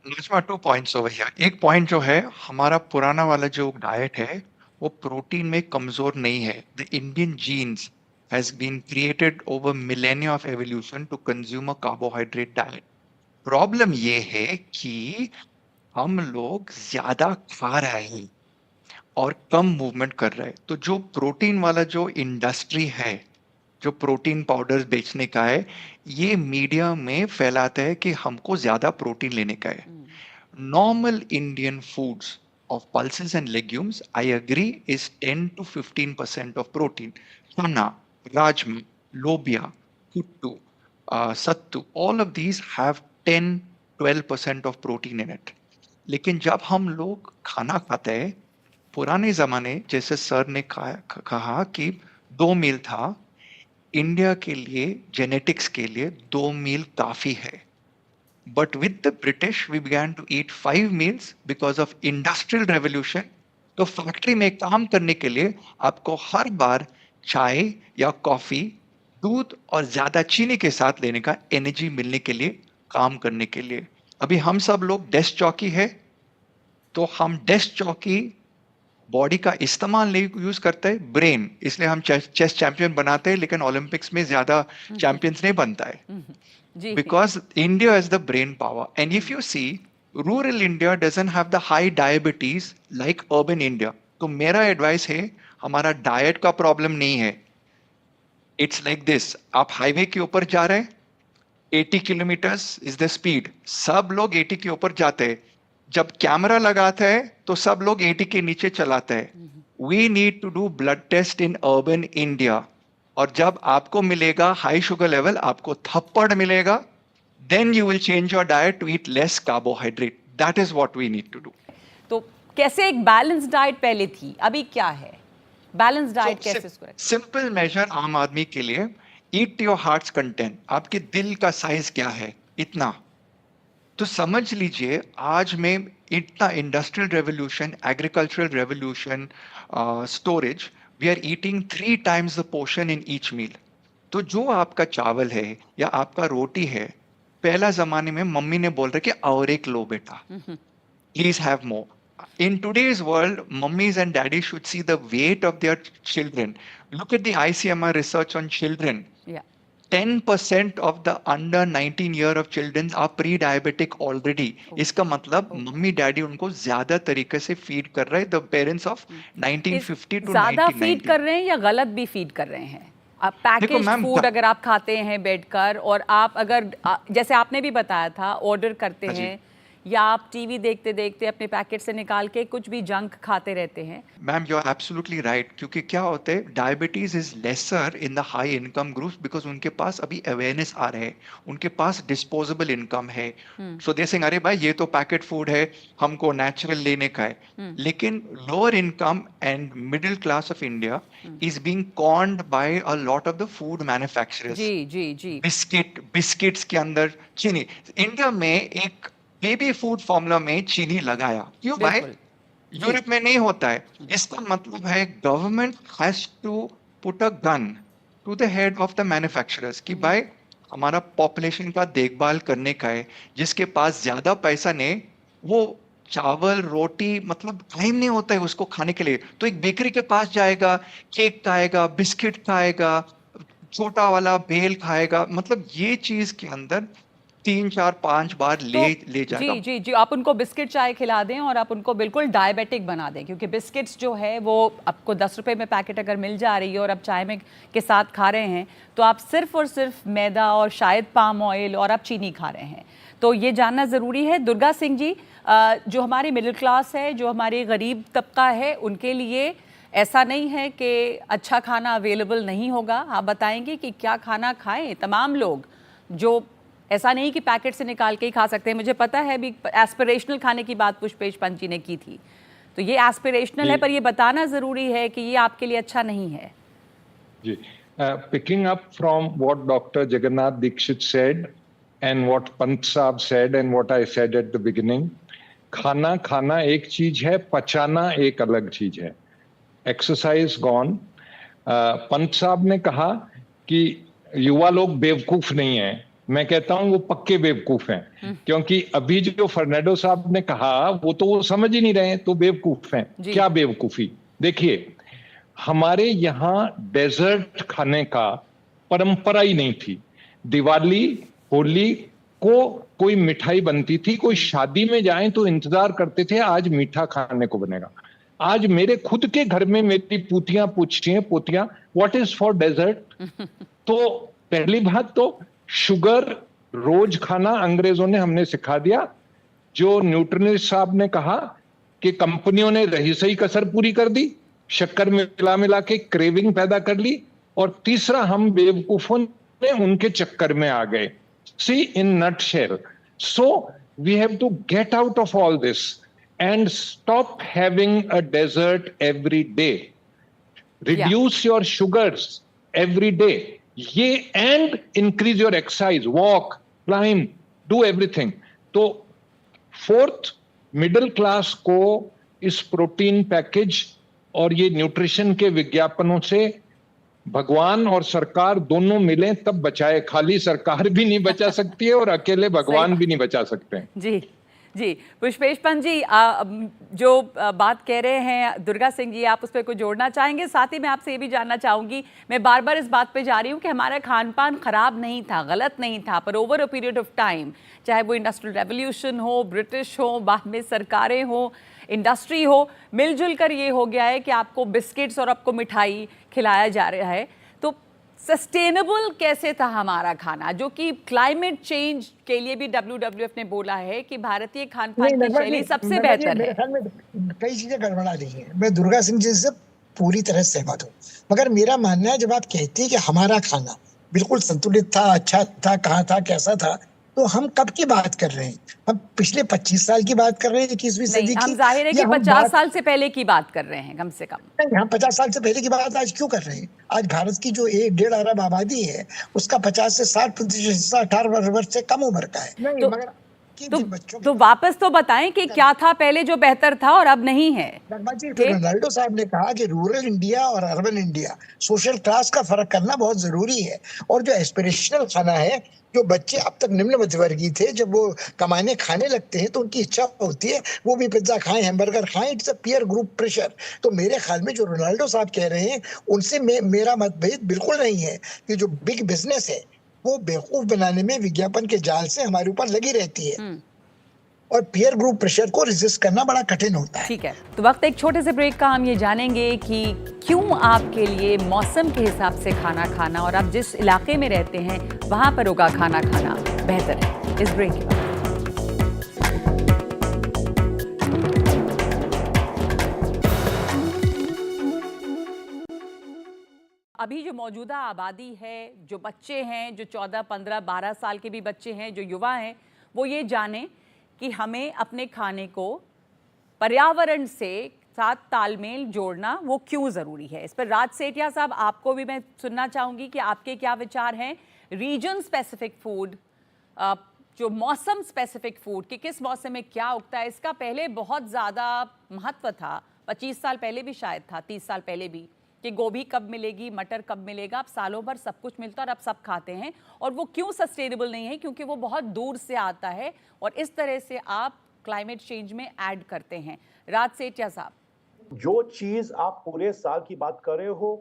Najma, 2 points over here. एक पॉइंट जो है, हमारा पुराना वाला जो डाइट है वो प्रोटीन में कमजोर नहीं है। The Indian genes has been created over millennia of evolution to consume a carbohydrate diet. Problem ये है कि हम लोग ज्यादा खा रहे हैं और कम मूवमेंट कर रहे हैं। तो जो प्रोटीन वाला जो इंडस्ट्री है, जो प्रोटीन पाउडर्स बेचने का है, ये मीडिया में फैलाता है कि हमको ज्यादा प्रोटीन लेने का है। Normal Indian foods of pulses and legumes, I agree, is 10 to 15% of protein. Chana, rajma, lobia, kuttu, sattu, all of these have 10-12% of protein in it. लेकिन जब हम लोग खाना खाते हैं, पुराने जमाने जैसे सर ने कहा कि 2 मील था, इंडिया के लिए, जेनेटिक्स के लिए 2 मील काफी है। But with the British, we began to eat 5 meals because of industrial revolution. तो फैक्ट्री में काम करने के लिए आपको हर बार चाय या कॉफी, दूध और ज्यादा चीनी के साथ लेने का, एनर्जी मिलने के लिए, काम करने के लिए। अभी हम सब लोग डेस्क जॉकी है, तो हम डेस्क जॉकी बॉडी का इस्तेमाल नहीं यूज करते, ब्रेन, इसलिए हम चेस चैंपियन बनाते हैं लेकिन ओलंपिक्स में ज्यादा चैंपियंस नहीं बनता है। Because India has the brain power. And if you see, rural India doesn't have the high diabetes like urban India. तो मेरा एडवाइस है, हमारा डाइट का प्रॉब्लम नहीं है। इट्स लाइक दिस, आप हाईवे के ऊपर जा रहे हैं, 80 किलोमीटर्स इज द स्पीड, सब लोग 80 के ऊपर जाते हैं। जब कैमरा लगाता है तो सब लोग 80 के नीचे चलाते हैं। We need to do blood test in urban India. और जब आपको मिलेगा हाई शुगर लेवल, आपको थप्पड़ मिलेगा, then you will change your diet to eat less carbohydrate. That is what we need to do. तो कैसे एक बैलेंस डाइट पहले थी, अभी क्या है बैलेंस डाइट? कैसे सिंपल मेजर आम आदमी के लिए, ईट योर हार्ट्स कंटेंट। आपके दिल का साइज क्या है, इतना। तो समझ लीजिए, आज में इतना industrial revolution, agricultural revolution, storage, we are eating 3 times the portion in each meal. तो जो आपका चावल है या आपका रोटी है, पहला जमाने में मम्मी ने बोल रहे कि और एक लो बेटा, please have more. In today's world, mummies and daddies should see the weight of their children. Look at the ICMR research on children. Yeah. 10% of the under 19 year of children are pre-diabetic already. इसका मतलब mummy daddy उनको ज्यादा तरीके से feed कर रहे हैं. The parents of 1950 to 1990. ज्यादा फीड कर रहे हैं या गलत भी फीड कर रहे हैं? आप पैकेज फूड अगर आप खाते हैं बैठकर, और आप अगर जैसे आपने भी बताया था ऑर्डर करते हैं, या आप टीवी देखते देखते अपने पैकेट से निकाल के कुछ भी जंक खाते रहते हैं? Ma'am, you are absolutely right. क्योंकि क्या होता है, diabetes is lesser in the high income groups because उनके पास अभी अवेयरनेस आ रहे हैं, उनके पास डिस्पोजेबल इनकम है. सो दे सेइंग, अरे भाई ये तो पैकेट फूड है, हमको नेचुरल लेने का है. लेकिन lower income and middle class of India is being conned by a lot of the food manufacturers. जी जी जी. बिस्किट्स के अंदर चीनी. इंडिया में एक बेबी फूड फॉर्मूला में चीनी लगाया, क्यों भाई? यूरोप में नहीं होता है. इसका मतलब है government has to put a gun to the head of the manufacturers कि भाई हमारा पॉपुलेशन का देखभाल करने का है. जिसके पास ज्यादा पैसा नहीं, वो चावल रोटी मतलब टाइम नहीं होता है उसको खाने के लिए, तो एक बेकरी के पास जाएगा, केक खाएगा, बिस्किट खाएगा, छोटा वाला बेल खाएगा. मतलब ये चीज के अंदर 3 4 5 बार ले जाना। जी जी जी, आप उनको बिस्किट चाय खिला दें और आप उनको बिल्कुल डायबिटिक बना दें, क्योंकि बिस्किट्स जो है वो आपको 10 रुपए में पैकेट अगर मिल जा रही है और आप चाय में के साथ खा रहे हैं तो आप सिर्फ और सिर्फ मैदा और शायद पाम ऑयल और आप चीनी खा रहे हैं। तो ये जानना ज़रूरी है। दुर्गा सिंह जी, जो हमारी मिडिल क्लास है, जो हमारी गरीब तबका है, उनके लिए ऐसा नहीं है कि अच्छा खाना अवेलेबल नहीं होगा। आप बताएंगे कि क्या खाना खाएं तमाम लोग, जो ऐसा नहीं कि पैकेट से निकाल के ही खा सकते हैं। मुझे पता है भी एस्पिरेशनल खाने की बात पुष्पेश पंत जी ने की थी, तो ये एस्पिरेशनल है, पर ये बताना ज़रूरी है कि ये आपके लिए अच्छा नहीं है। जी, picking up from what Dr. Jagannath Dikshit said and what Pant Saab said and what I said at the beginning, खाना खाना एक चीज है, पचाना एक अलग चीज है। Exercise gone. पंत साहब ने कहा कि युवा लोग बेवकूफ नहीं है, मैं कहता हूं वो पक्के बेवकूफ हैं, क्योंकि अभी जो फर्नांडो साहब ने कहा वो तो वो समझ ही नहीं रहे, तो बेवकूफ हैं। क्या बेवकूफी? देखिए, हमारे यहाँ डेजर्ट खाने का परंपरा ही नहीं थी। दिवाली होली को कोई मिठाई बनती थी, कोई शादी में जाए तो इंतजार करते थे आज मीठा खाने को बनेगा। आज मेरे खुद के घर में मेरी पोतियां पूछती हैं, पोतियां व्हाट इज फॉर डेजर्ट? तो पहली बात तो शुगर रोज खाना अंग्रेजों ने हमें सिखा दिया। जो न्यूट्रिनिस्ट साहब ने कहा कि कंपनियों ने रही सही कसर पूरी कर दी, शक्कर में मिला मिला के क्रेविंग पैदा कर ली, और तीसरा हम बेवकूफों ने उनके चक्कर में आ गए। See in nutshell, so we have to get out of all this and stop having a dessert every day. Reduce your sugars every day. And increase your exercise, walk, climb, do everything. तो fourth, middle class को इस protein package और ये nutrition के विज्ञापनों से भगवान और सरकार दोनों मिलें तब बचाए। खाली सरकार भी नहीं बचा सकती है और अकेले भगवान भी नहीं बचा सकते हैं। जी जी, पुष्पेश पंत जी, जो बात कह रहे हैं दुर्गा सिंह जी, आप उस पर कुछ जोड़ना चाहेंगे? साथ ही मैं आपसे ये भी जानना चाहूँगी, मैं बार बार इस बात पे जा रही हूँ कि हमारा खान पान ख़राब नहीं था, गलत नहीं था, पर over a period of time, चाहे वो इंडस्ट्रियल रेवोल्यूशन हो, ब्रिटिश हो, बाद में सरकारें हो, इंडस्ट्री हो, मिलजुल कर ये हो गया है कि आपको बिस्किट्स और आपको मिठाई खिलाया जा रहा है। तो सस्टेनेबल कैसे था हमारा खाना, जो कि क्लाइमेट चेंज के लिए भी WWF ने बोला है कि भारतीय खान पान की शैली सबसे बेहतर है। मेरे ख्याल में कई चीजें गड़बड़ा रही हैं। मैं दुर्गा सिंह जी से पूरी तरह सहमत हूँ, मगर मेरा मानना है जब आप कहते हैं कि हमारा खाना बिल्कुल संतुलित था, अच्छा था, कहाँ था, कैसा था, तो हम कब की बात कर रहे हैं? हम पिछले 25 साल की बात कर रहे हैं, 21वीं सदी की? हम जाहिर है कि 50 साल से पहले की बात कर रहे हैं, कम से कम। नहीं, हम 50 साल से पहले की बात आज क्यों कर रहे हैं? आज भारत की जो 1.5 अरब आबादी है, उसका 50 से 60% हिस्सा 18 वर्ष से कम उम्र का है। नहीं, मगर तो वापस तो बताएं कि क्या था पहले जो बेहतर था और अब नहीं है। रोनाल्डो साहब ने कहा कि रूरल इंडिया और अर्बन इंडिया, सोशल क्लास का फर्क करना बहुत जरूरी है। और जो एस्पिरेशनल खाना है, जो बच्चे अब तक निम्न मध्यवर्गीय थे, जब वो कमाने खाने लगते हैं तो उनकी इच्छा होती है वो भी पिज्जा खाएं, हैमबर्गर खाएं, it's a peer group pressure. तो मेरे ख्याल में जो रोनाल्डो साहब कह रहे हैं उनसे मेरा मतभेद बिल्कुल नहीं है कि जो बिग बिजनेस है वो बेवकूफ बनाने में विज्ञापन के जाल से हमारे ऊपर लगी रहती है, और पीयर ग्रुप प्रेशर को रेजिस्ट करना बड़ा कठिन होता है। ठीक है, तो वक्त एक छोटे से ब्रेक का। हम ये जानेंगे कि क्यों आपके लिए मौसम के हिसाब से खाना खाना और आप जिस इलाके में रहते हैं वहां पर होगा खाना खाना बेहतर है, इस ब्रेक के बाद। अभी जो मौजूदा आबादी है, जो बच्चे हैं, जो 14, 15, 12 साल के भी बच्चे हैं, जो युवा हैं, वो ये जाने कि हमें अपने खाने को पर्यावरण से साथ तालमेल जोड़ना वो क्यों ज़रूरी है। इस पर राज सेठिया साहब, आपको भी मैं सुनना चाहूँगी कि आपके क्या विचार हैं। रीजन स्पेसिफिक फूड, जो मौसम स्पेसिफिक फूड, कि किस मौसम में क्या उगता है, इसका पहले बहुत ज़्यादा महत्व था। 25 साल पहले भी शायद था, 30 साल पहले भी, कि गोभी कब मिलेगी, मटर कब मिलेगा। अब सालों भर सब कुछ मिलता है और अब सब खाते हैं। और वो क्यों सस्टेनेबल नहीं है? क्योंकि वो बहुत दूर से आता है और इस तरह से आप क्लाइमेट चेंज में ऐड करते हैं। राज सेठिया साहब, जो चीज आप पूरे साल की बात कर रहे हो,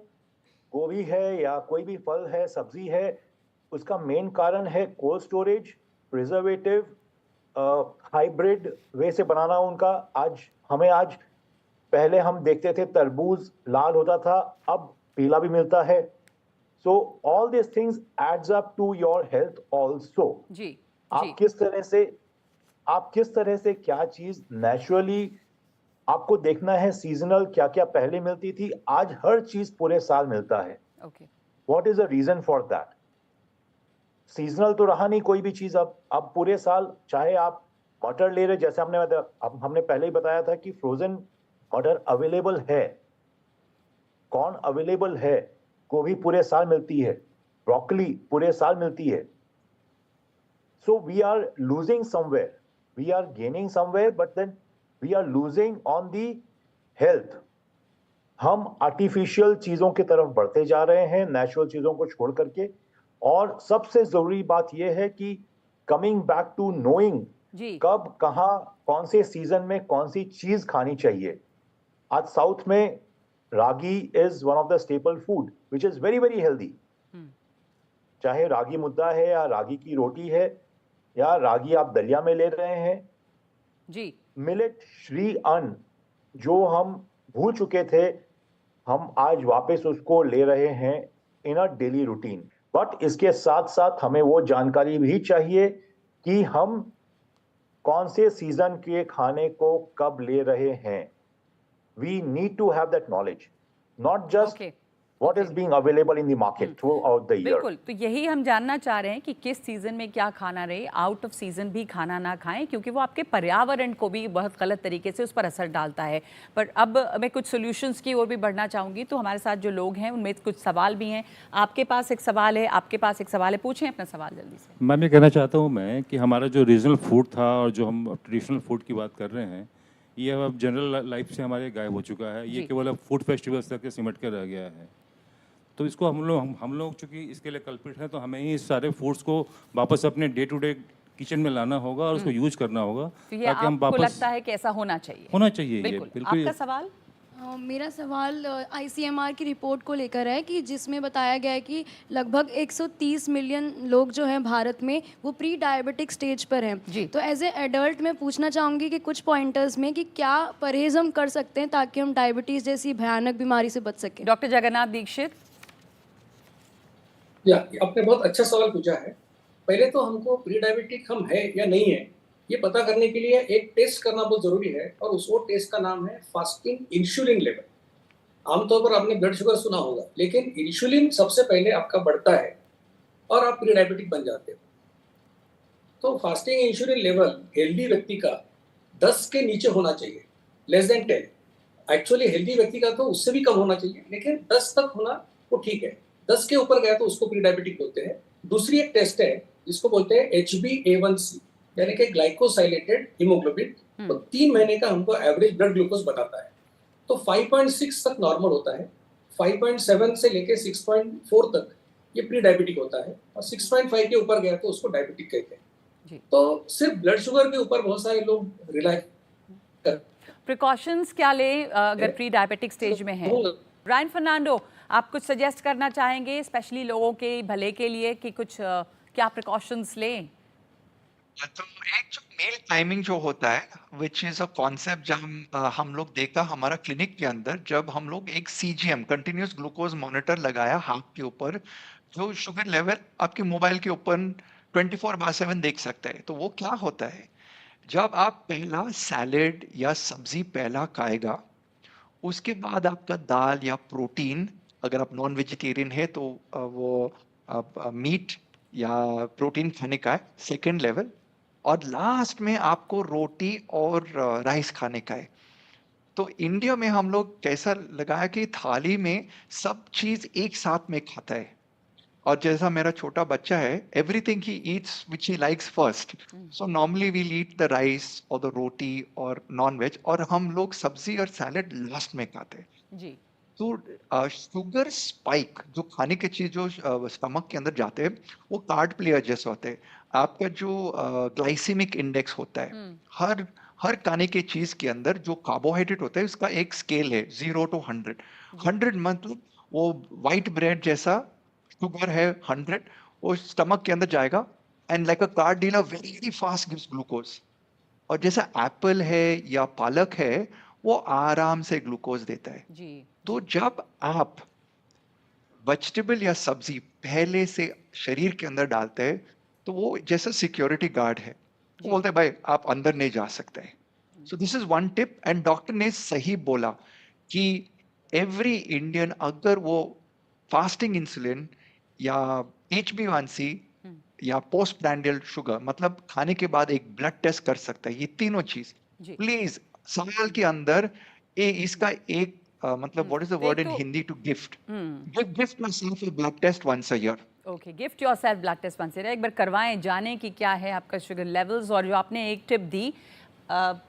गोभी है या कोई भी फल है, सब्जी है, उसका मेन कारण है कोल्ड स्टोरेज, प्रिजर्वेटिव हाइब्रिड वे से बनाना उनका आज पहले हम देखते थे तरबूज लाल होता था, अब पीला भी मिलता है. So all these things adds up to your health also. जी आप किस तरह से क्या चीज नेचुरली आपको देखना है. सीजनल क्या क्या पहले मिलती थी, आज हर चीज पूरे साल मिलता है. Okay What is the reason for that? Seasonal तो रहा नहीं कोई भी चीज. अब पूरे साल चाहे आप मटर ले रहे, जैसे हमने पहले ही बताया था कि फ्रोजन मटर अवेलेबल है, कॉर्न अवेलेबल है, गोभी पूरे साल मिलती है, ब्रोकली पूरे साल मिलती है. So we are losing somewhere, we are gaining somewhere, but then we are losing on the health. हम आर्टिफिशियल चीजों की तरफ बढ़ते जा रहे हैं, नेचुरल चीजों को छोड़ करके. और सबसे जरूरी बात यह है कि कमिंग बैक टू नोइंग कब कहां कौन से सीजन में कौन सी चीज खानी चाहिए. आज साउथ में ragi is one of the staple food which is very very healthy. चाहे रागी मुद्दा है या रागी की रोटी है या रागी आप दलिया में ले रहे हैं जी. मिलेट श्री अन्न जो हम भूल चुके थे, हम आज वापस उसको ले रहे हैं इन अ डेली रूटीन. बट इसके साथ साथ हमें वो जानकारी भी चाहिए कि हम कौन से सीजन के खाने को कब ले रहे हैं. We need to have that knowledge, not just what is being available in the market throughout the year. बिल्कुल, तो यही हम जानना चाह रहे हैं कि किस सीजन में क्या खाना रहे. आउट ऑफ सीजन भी खाना ना खाएं, क्योंकि वो आपके पर्यावरण को भी बहुत गलत तरीके से उस पर असर डालता है. पर अब मैं कुछ सॉल्यूशंस की ओर भी बढ़ना चाहूँगी. तो हमारे साथ जो लोग हैं उनमें कुछ सवाल भी हैं. आपके पास एक सवाल है, आपके पास एक सवाल है, पूछें अपना सवाल जल्दी से. मैं कहना चाहता हूँ कि हमारा जो रीजनल फूड था और जो हम ट्रेडिशनल फूड की बात कर रहे हैं, ये अब जनरल लाइफ से हमारे गायब हो चुका है. ये केवल अब फूड फेस्टिवल्स तक सिमट कर रह गया है. तो इसको हम लोग चूँकि इसके लिए कल्पित हैं, तो हमें ही इस सारे फूड्स को वापस अपने डे टू डे किचन में लाना होगा और उसको यूज करना होगा. तो ये आपको लगता है कि ऐसा होना चाहिए? बिल्कुल. आपका सवाल? मेरा सवाल ICMR की रिपोर्ट को लेकर है कि जिसमें बताया गया है कि लगभग 130 मिलियन लोग जो हैं भारत में वो प्री डायबिटिक स्टेज पर हैं. तो एज ए एडल्ट मैं पूछना चाहूँगी कि कुछ पॉइंटर्स में कि क्या परहेज हम कर सकते हैं ताकि हम डायबिटीज़ जैसी भयानक बीमारी से बच सकें. डॉक्टर जगन्नाथ दीक्षित. आपने बहुत अच्छा सवाल पूछा है. पहले तो हमको प्री डायबिटिक हम है या नहीं है ये पता करने के लिए एक टेस्ट करना बहुत जरूरी है, और उस वो टेस्ट का नाम है फास्टिंग इंसुलिन लेवल. आमतौर पर आपने ब्लड शुगर सुना होगा, लेकिन इंसुलिन सबसे पहले आपका बढ़ता है और आप प्री डायबिटिक बन जाते हो. तो फास्टिंग इंसुलिन लेवल हेल्दी व्यक्ति का 10 के नीचे होना चाहिए, लेस देन 10. एक्चुअली हेल्दी व्यक्ति का तो उससे भी कम होना चाहिए, लेकिन 10 तक होना वो ठीक है. 10 के ऊपर गया तो उसको प्री डायबिटिक बोलते हैं. दूसरी एक टेस्ट है जिसको बोलते हैं HbA1c, यानी कि ग्लाइकोसाइलेटेड हीमोग्लोबिन. तो 3 महीने का हमको एवरेज ब्लड ग्लूकोज बताता है. तो 5.6 तक नॉर्मल होता है, 5.7 से लेके 6.4 तक ये प्री डायबिटिक होता है, और 6.5 के ऊपर गया तो उसको डायबिटिक कहते हैं. तो सिर्फ ब्लड शुगर के ऊपर बहुत सारे लोग रिलाई कर. प्रिकॉशंस क्या ले अगर प्री डायबिटिक स्टेज में है? ब्रायन फर्नांडो, आप कुछ सजेस्ट करना चाहेंगे स्पेशली लोगों के भले के लिए कि कुछ क्या प्रिकॉशंस लें? तो एक जो मील टाइमिंग जो होता है, विच इज अ कॉन्सेप्ट जब हम लोग देखा हमारा क्लिनिक के अंदर, जब हम लोग एक CGM कंटिन्यूस ग्लूकोज मॉनिटर लगाया हाथ के ऊपर, जो शुगर लेवल आपके मोबाइल के ऊपर 24/7 देख सकते हैं. तो वो क्या होता है, जब आप पहला सैलेड या सब्जी पहला खाएगा, उसके बाद आपका दाल या प्रोटीन, अगर आप नॉन वेजिटेरियन है तो वो मीट या प्रोटीन खाने का है सेकेंड लेवल, और लास्ट में आपको रोटी और राइस खाने का है. तो इंडिया में हम लोग कैसा लगाया कि थाली में सब चीज एक साथ में खाता है. और जैसा मेरा छोटा बच्चा है, everything he eats which he likes first. So normally will eat the rice और द रोटी और नॉन वेज, और हम लोग सब्जी और सैलेड लास्ट में खाते हैं. जी. तो शुगर स्पाइक जो खाने की चीज जो स्टमक के अंदर जाते हैं, वो कार्ड प्लेयर जैसे होते हैं. आपका जो ग्लाइसेमिक इंडेक्स होता है, हर खाने की चीज के अंदर जो कार्बोहाइड्रेट होता है उसका एक स्केल है 0 to 100. 100 मतलब वो व्हाइट ब्रेड जैसा शुगर है 100, वो स्टमक के अंदर जाएगा and like a car dealer very fast gives glucose. और जैसा एप्पल है या पालक है वो आराम से ग्लूकोज देता है जी। तो जब आप वेजिटेबल या सब्जी पहले से शरीर के अंदर डालते हैं तो वो जैसा सिक्योरिटी गार्ड है वो बोलते हैं भाई आप अंदर नहीं जा सकते। So this is one tip and doctor ने सही बोला कि एवरी इंडियन अगर वो फास्टिंग इंसुलिन या HbA1c या पोस्ट प्रांडियल शुगर मतलब खाने के बाद एक ब्लड टेस्ट कर सकता है। ये तीनों चीज प्लीज साल के अंदर इसका एक मतलब what is the word in Hindi to gift gift myself a blood test once a year. Okay, gift yourself blood test once a year, एक बार करवाएं, जानें कि क्या है आपका शुगर लेवल्स। और जो आपने एक टिप दी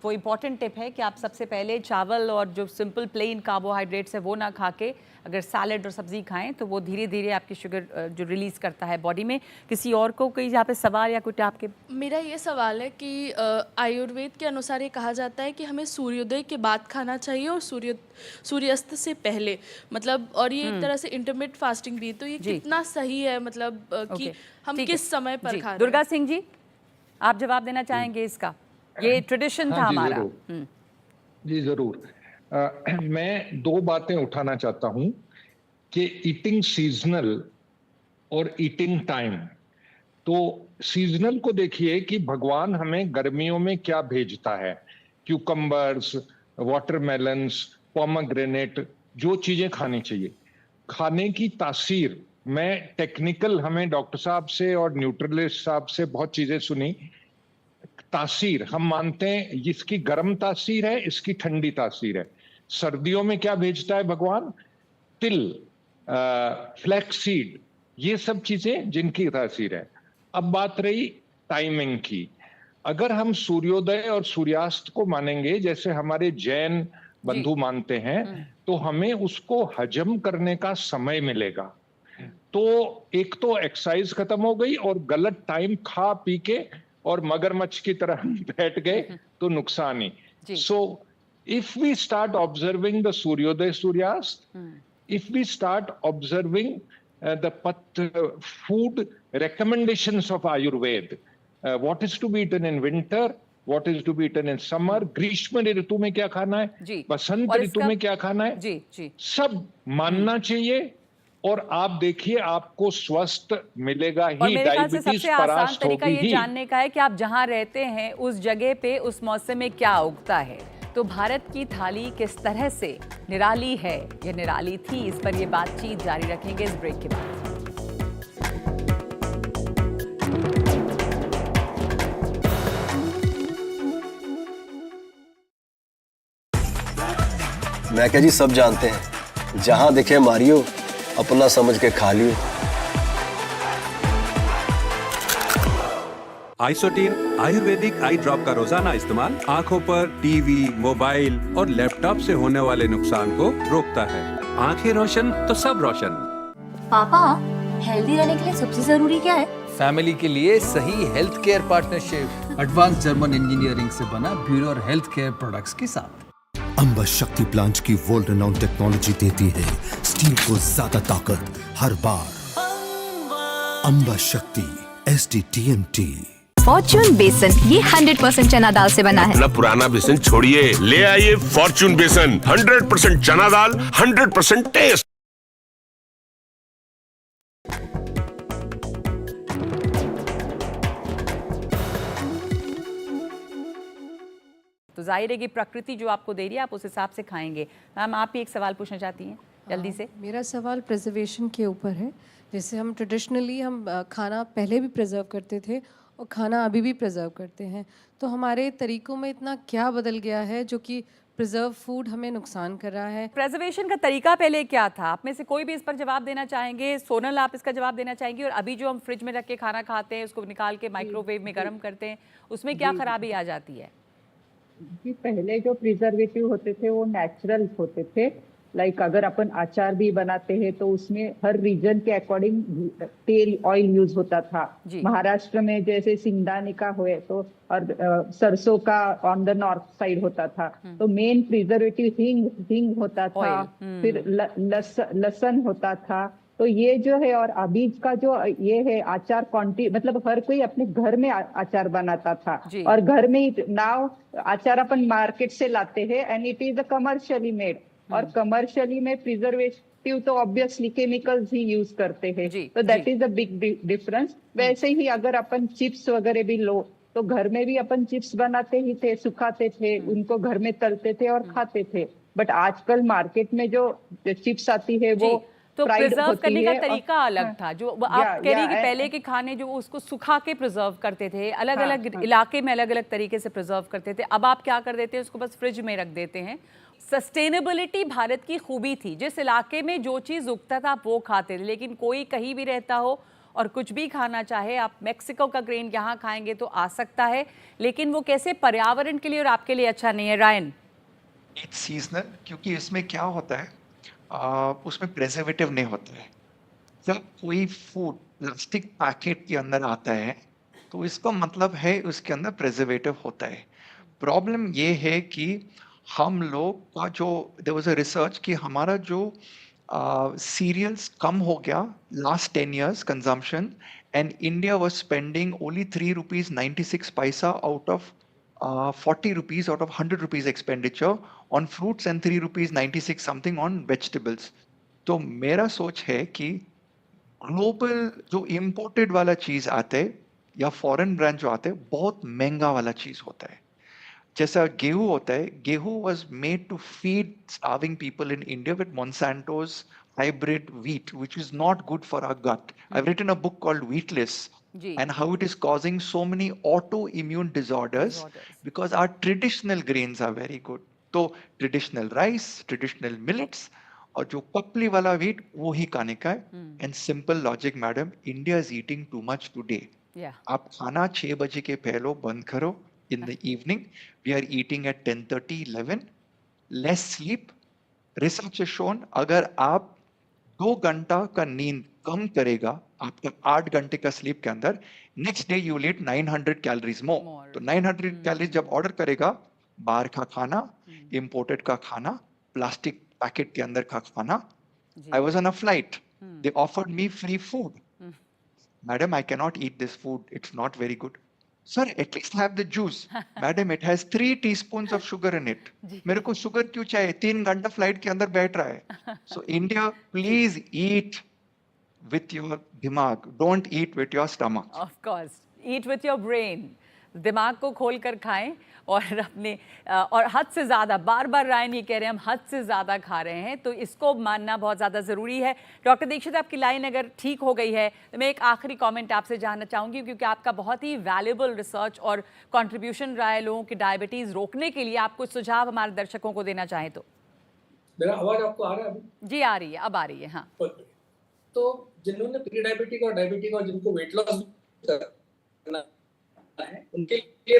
वो इम्पॉर्टेंट टिप है कि आप सबसे पहले चावल और जो सिंपल प्लेन कार्बोहाइड्रेट्स है वो ना खा के अगर सैलड और सब्जी खाएं तो वो धीरे धीरे आपकी शुगर जो रिलीज़ करता है बॉडी में। किसी और को कोई यहाँ पे सवाल या कुछ आपके? मेरा ये सवाल है कि आयुर्वेद के अनुसार ये कहा जाता है कि हमें सूर्योदय के बाद खाना चाहिए और सूर्यास्त से पहले, मतलब और ये एक तरह से इंटरमिटेंट फास्टिंग भी, तो ये कितना सही है, मतलब कि हम किस समय पर खा रहे हैं? दुर्गा सिंह जी, आप जवाब देना चाहेंगे इसका? ये ट्रेडिशन था हमारा। जी जरूर। मैं दो बातें उठाना चाहता हूं कि ईटिंग सीजनल और ईटिंग टाइम। तो सीजनल को देखिए कि भगवान हमें गर्मियों में क्या भेजता है, क्यूकम्बर्स, वाटरमेलन्स, पोमेग्रेनेट, जो चीजें खानी चाहिए। खाने की तासीर, मैं टेक्निकल हमें डॉक्टर साहब से और न्यूट्रलिस्ट साहब से बहुत चीजें सुनी। तासीर हम मानते हैं इसकी गर्म तासीर है, इसकी ठंडी तासीर है। सर्दियों में क्या भेजता है भगवान? तिल, फ्लैक्सीड, ये सब चीजें जिनकी तासीर है। अब बात रही टाइमिंग की। अगर हम सूर्योदय और सूर्यास्त को मानेंगे जैसे हमारे जैन बंधु मानते हैं तो हमें उसको हजम करने का समय मिलेगा। तो एक तो एक्सरसाइज खत्म हो गई और गलत टाइम खा पी के और मगरमच्छ की तरह बैठ गए तो नुकसान ही। So if we start observing the सूर्योदय सूर्यास्त, if we start observing the food recommendations of Ayurveda, what is to be eaten in winter, what is to be eaten in summer, ग्रीष्म ऋतु में क्या खाना है, बसंत ऋतु में क्या खाना है, जी सब मानना चाहिए। और आप देखिए आपको स्वस्थ मिलेगा ही, डायबिटीज परास्त होगी ही। ये जानने का है कि आप जहां रहते हैं उस जगह पे उस मौसम में क्या उगता है। तो भारत की थाली किस तरह से निराली है या निराली थी, इस पर ये बातचीत जारी रखेंगे इस ब्रेक के बाद। मैं क्या जी, सब जानते हैं जहां दिखे मारियो अपना समझ के खा लियो। आइसोटीन आयुर्वेदिक आई ड्रॉप का रोजाना इस्तेमाल आंखों पर, टीवी, मोबाइल और लैपटॉप से होने वाले नुकसान को रोकता है। आंखें रोशन तो सब रोशन। पापा, हेल्दी रहने के लिए सबसे जरूरी क्या है? फैमिली के लिए सही health care partnership advance German engineering से बना ब्यूरो हेल्थ केयर प्रोडक्ट्स के साथ। अंबा शक्ति प्लांट की वर्ल्ड रेनाउंड टेक्नोलॉजी देती है स्टील को ज्यादा ताकत हर बार। अंबा शक्ति SDTMT। फॉर्च्यून बेसन, ये 100% चना दाल से बना है। अपना पुराना बेसन छोड़िए, ले आइए फॉर्च्यून बेसन। 100% चना दाल, 100% टेस्ट। तो जाहिर है कि प्रकृति जो आपको दे रही है आप उस हिसाब से खाएंगे। मैम, आप भी एक सवाल पूछना चाहती हैं जल्दी से? मेरा सवाल प्रिजर्वेशन के ऊपर है। जैसे हम ट्रेडिशनली खाना पहले भी प्रिजर्व करते थे और खाना अभी भी प्रिजर्व करते हैं, तो हमारे तरीकों में इतना क्या बदल गया है जो कि प्रिजर्व फूड हमें नुकसान कर रहा है? प्रिजर्वेशन का तरीका पहले क्या था? आप में से कोई भी इस पर जवाब देना चाहेंगे? सोनल, आप इसका जवाब देना चाहेंगे? और अभी जो हम फ्रिज में रख के खाना खाते हैं, उसको निकाल के माइक्रोवेव में गर्म करते हैं, उसमें क्या खराबी आ जाती है? कि पहले जो प्रिजर्वेटिव होते थे वो नेचुरल होते थे। लाइक अगर अपन अचार भी बनाते हैं तो उसमें हर रीजन के अकॉर्डिंग तेल, ऑयल यूज होता था। महाराष्ट्र में जैसे सिंगदाने का हुए तो और सरसों का ऑन द नॉर्थ साइड होता था। तो मेन प्रिजर्वेटिव हिंग होता था, फिर लहसुन होता था, तो ये जो है, और अभी का जो ये है अचार मतलब हर कोई अपने घर में अचार बनाता था और घर में ही नाउ अचार अपन मार्केट से लाते हैं and it is a commercially made, और कमर्शियली में प्रिजर्वेटिव तो ऑब्वियसली केमिकल्स ही यूज करते हैं, तो that is a big difference. वैसे ही अगर अपन चिप्स वगैरह भी लो तो घर में भी अपन चिप्स बनाते ही थे, सुखाते थे, उनको घर में तलते थे और खाते थे, बट आजकल मार्केट में जो चिप्स आती है वो तो प्रिजर्व करने का तरीका अलग था। जो आप कह रही हैं कि पहले के खाने जो उसको सुखा के प्रिजर्व करते थे, अलग अलग इलाके में अलग अलग तरीके से प्रिजर्व करते थे, अब आप क्या कर देते हैं, उसको बस फ्रिज में रख देते हैं। सस्टेनेबिलिटी भारत की खूबी थी, जिस इलाके में जो चीज़ उगता था आप वो खाते थे, लेकिन कोई कहीं भी रहता हो और कुछ भी खाना चाहे, आप मेक्सिको का ग्रेन यहाँ खाएंगे तो आ सकता है, लेकिन वो कैसे पर्यावरण के लिए और आपके लिए अच्छा नहीं है। रायन, इट्स सीजनल, क्योंकि इसमें क्या होता है, उसमें प्रेजर्वेटिव नहीं होता है। जब कोई फूड प्लास्टिक पैकेट के अंदर आता है तो इसका मतलब है उसके अंदर प्रेजर्वेटिव होता है। प्रॉब्लम ये है कि हम लोग का जो देयर वाज अ रिसर्च कि हमारा जो सीरियल्स कम हो गया last 10 years consumption, and India was spending only 3 rupees 96 paisa out of 40 rupees out of 100 rupees expenditure on fruits and 3 rupees 96 something on vegetables। तो मेरा सोच है कि ग्लोबल जो इम्पोर्टेड वाला चीज आते है या फॉरेन ब्रांड जो आते हैं बहुत महंगा वाला चीज होता है। जैसा गेहूं होता है, गेहूं was made to feed starving people in India with Monsanto's hybrid wheat, which is not good for our gut. I've written a book called Wheatless, and how it is causing so many autoimmune disorders because our traditional grains are very good. तो traditional rice, traditional millets और जो पपली वाला wheat वो ही खाने का है। And simple logic, madam, India is eating too much today. आप खाना 6 बजे के पहले बंद करो। In the evening, we are eating at 10:30, 11. Less sleep. Research has shown अगर आप 2 घंटा का नींद कम करेगा आपका 8 घंटे का स्लीप के अंदर, next day you will eat 900 calories more. तो 900 कैलोरीज जब ऑर्डर करेगा, बाहर का खाना, इंपोर्टेड का खाना, प्लास्टिक पैकेट के अंदर का खाना। I was on a flight, they offered me free food. Madam, I can not eat this food, it's not very good. Sir, at least have the juice. Madam, it has 3 teaspoons of sugar in it. मेरे को sugar क्यों चाहिए? 3 घंटा flight के अंदर बैठ रहा है। So India, please eat with your दिमाग, don't eat with your stomach. Of course, eat with your brain. दिमाग को खोल कर खाएं और अपने और हद से ज़्यादा, बार बार रायन ये कह रहे हैं हम हद से ज़्यादा खा रहे हैं, तो इसको मानना बहुत ज़्यादा ज़रूरी है। डॉक्टर दीक्षित, आपकी लाइन अगर ठीक हो गई है तो मैं एक आखिरी कमेंट आपसे जानना चाहूँगी, क्योंकि आपका बहुत ही वैल्यूबल रिसर्च और कंट्रीब्यूशन रहा है लोगों की डायबिटीज़ रोकने के लिए। आप कुछ सुझाव हमारे दर्शकों को देना चाहें तो। मेरा आवाज़ आपको आ रहा है अभी? जी आ रही है, अब आ रही है। हाँ, तो जिन्होंने प्री डायबिटिक और डायबिटिक और जिनको वेट लॉस करना है उनके लिए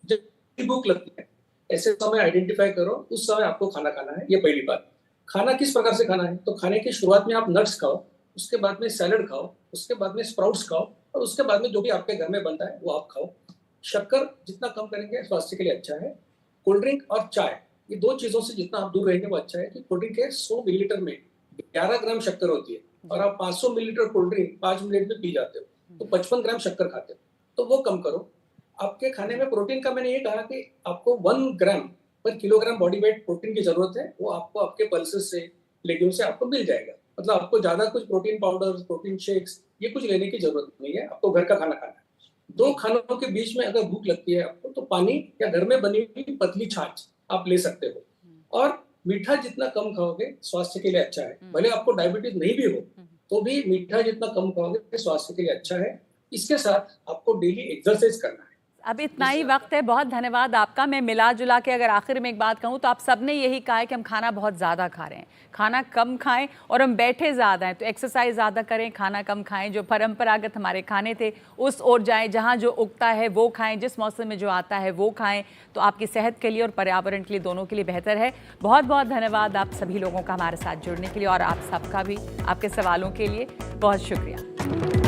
जब भूख लगती है ऐसे समय आइडेंटिफाई करो, उस समय आपको खाना खाना है। ये पहली बात। खाना किस प्रकार से खाना है, तो खाने की शुरुआत में आप नट्स खाओ, उसके बाद में सैलड खाओ, उसके बाद में स्प्राउट्स खाओ, और उसके बाद में जो भी आपके घर में बनता है वो आप खाओ। शक्कर जितना कम करेंगे स्वास्थ्य के लिए अच्छा है। कोल्ड ड्रिंक और चाय, ये 2 चीजों से जितना आप दूर रहेंगे वो अच्छा है। कि कोल्ड ड्रिंक के 100 मिलीलीटर में 11 ग्राम शक्कर होती है, और आप 500 मिलीलीटर कोल्ड ड्रिंक 5 मिनट में पी जाते हो, तो 55 ग्राम शक्कर खाते हो, तो वो कम करो। आपके खाने में प्रोटीन का मैंने ये कहा कि आपको 1 ग्राम पर किलोग्राम बॉडी वेट प्रोटीन की जरूरत है, वो आपको आपके पल्सेस से, लेग्यूम से आपको मिल जाएगा। मतलब आपको ज्यादा कुछ प्रोटीन पाउडर, प्रोटीन शेक्स ये कुछ लेने की जरूरत नहीं है, आपको घर का खाना खाना है। 2 खानों के बीच में अगर भूख लगती है आपको, तो पानी या घर में बनी हुई पतली छाछ आप ले सकते हो। और मीठा जितना कम खाओगे स्वास्थ्य के लिए अच्छा है। भले आपको डायबिटीज नहीं भी हो तो भी मीठा जितना कम खाओगे स्वास्थ्य के लिए अच्छा है। इसके साथ आपको डेली एक्सरसाइज करना है। अब इतना ही वक्त है, बहुत धन्यवाद आपका। मैं मिला जुला के अगर आखिर में एक बात कहूँ तो आप सबने यही कहा है कि हम खाना बहुत ज़्यादा खा रहे हैं, खाना कम खाएं, और हम बैठे ज़्यादा हैं, तो एक्सरसाइज ज़्यादा करें, खाना कम खाएं, जो परंपरागत हमारे खाने थे उस ओर जाएं, जहाँ जो उगता है वो खाएं, जिस मौसम में जो आता है वो खाएं, तो आपकी सेहत के लिए और पर्यावरण के लिए दोनों के लिए बेहतर है। बहुत बहुत धन्यवाद आप सभी लोगों का हमारे साथ जुड़ने के लिए, और आप सबका भी आपके सवालों के लिए बहुत शुक्रिया।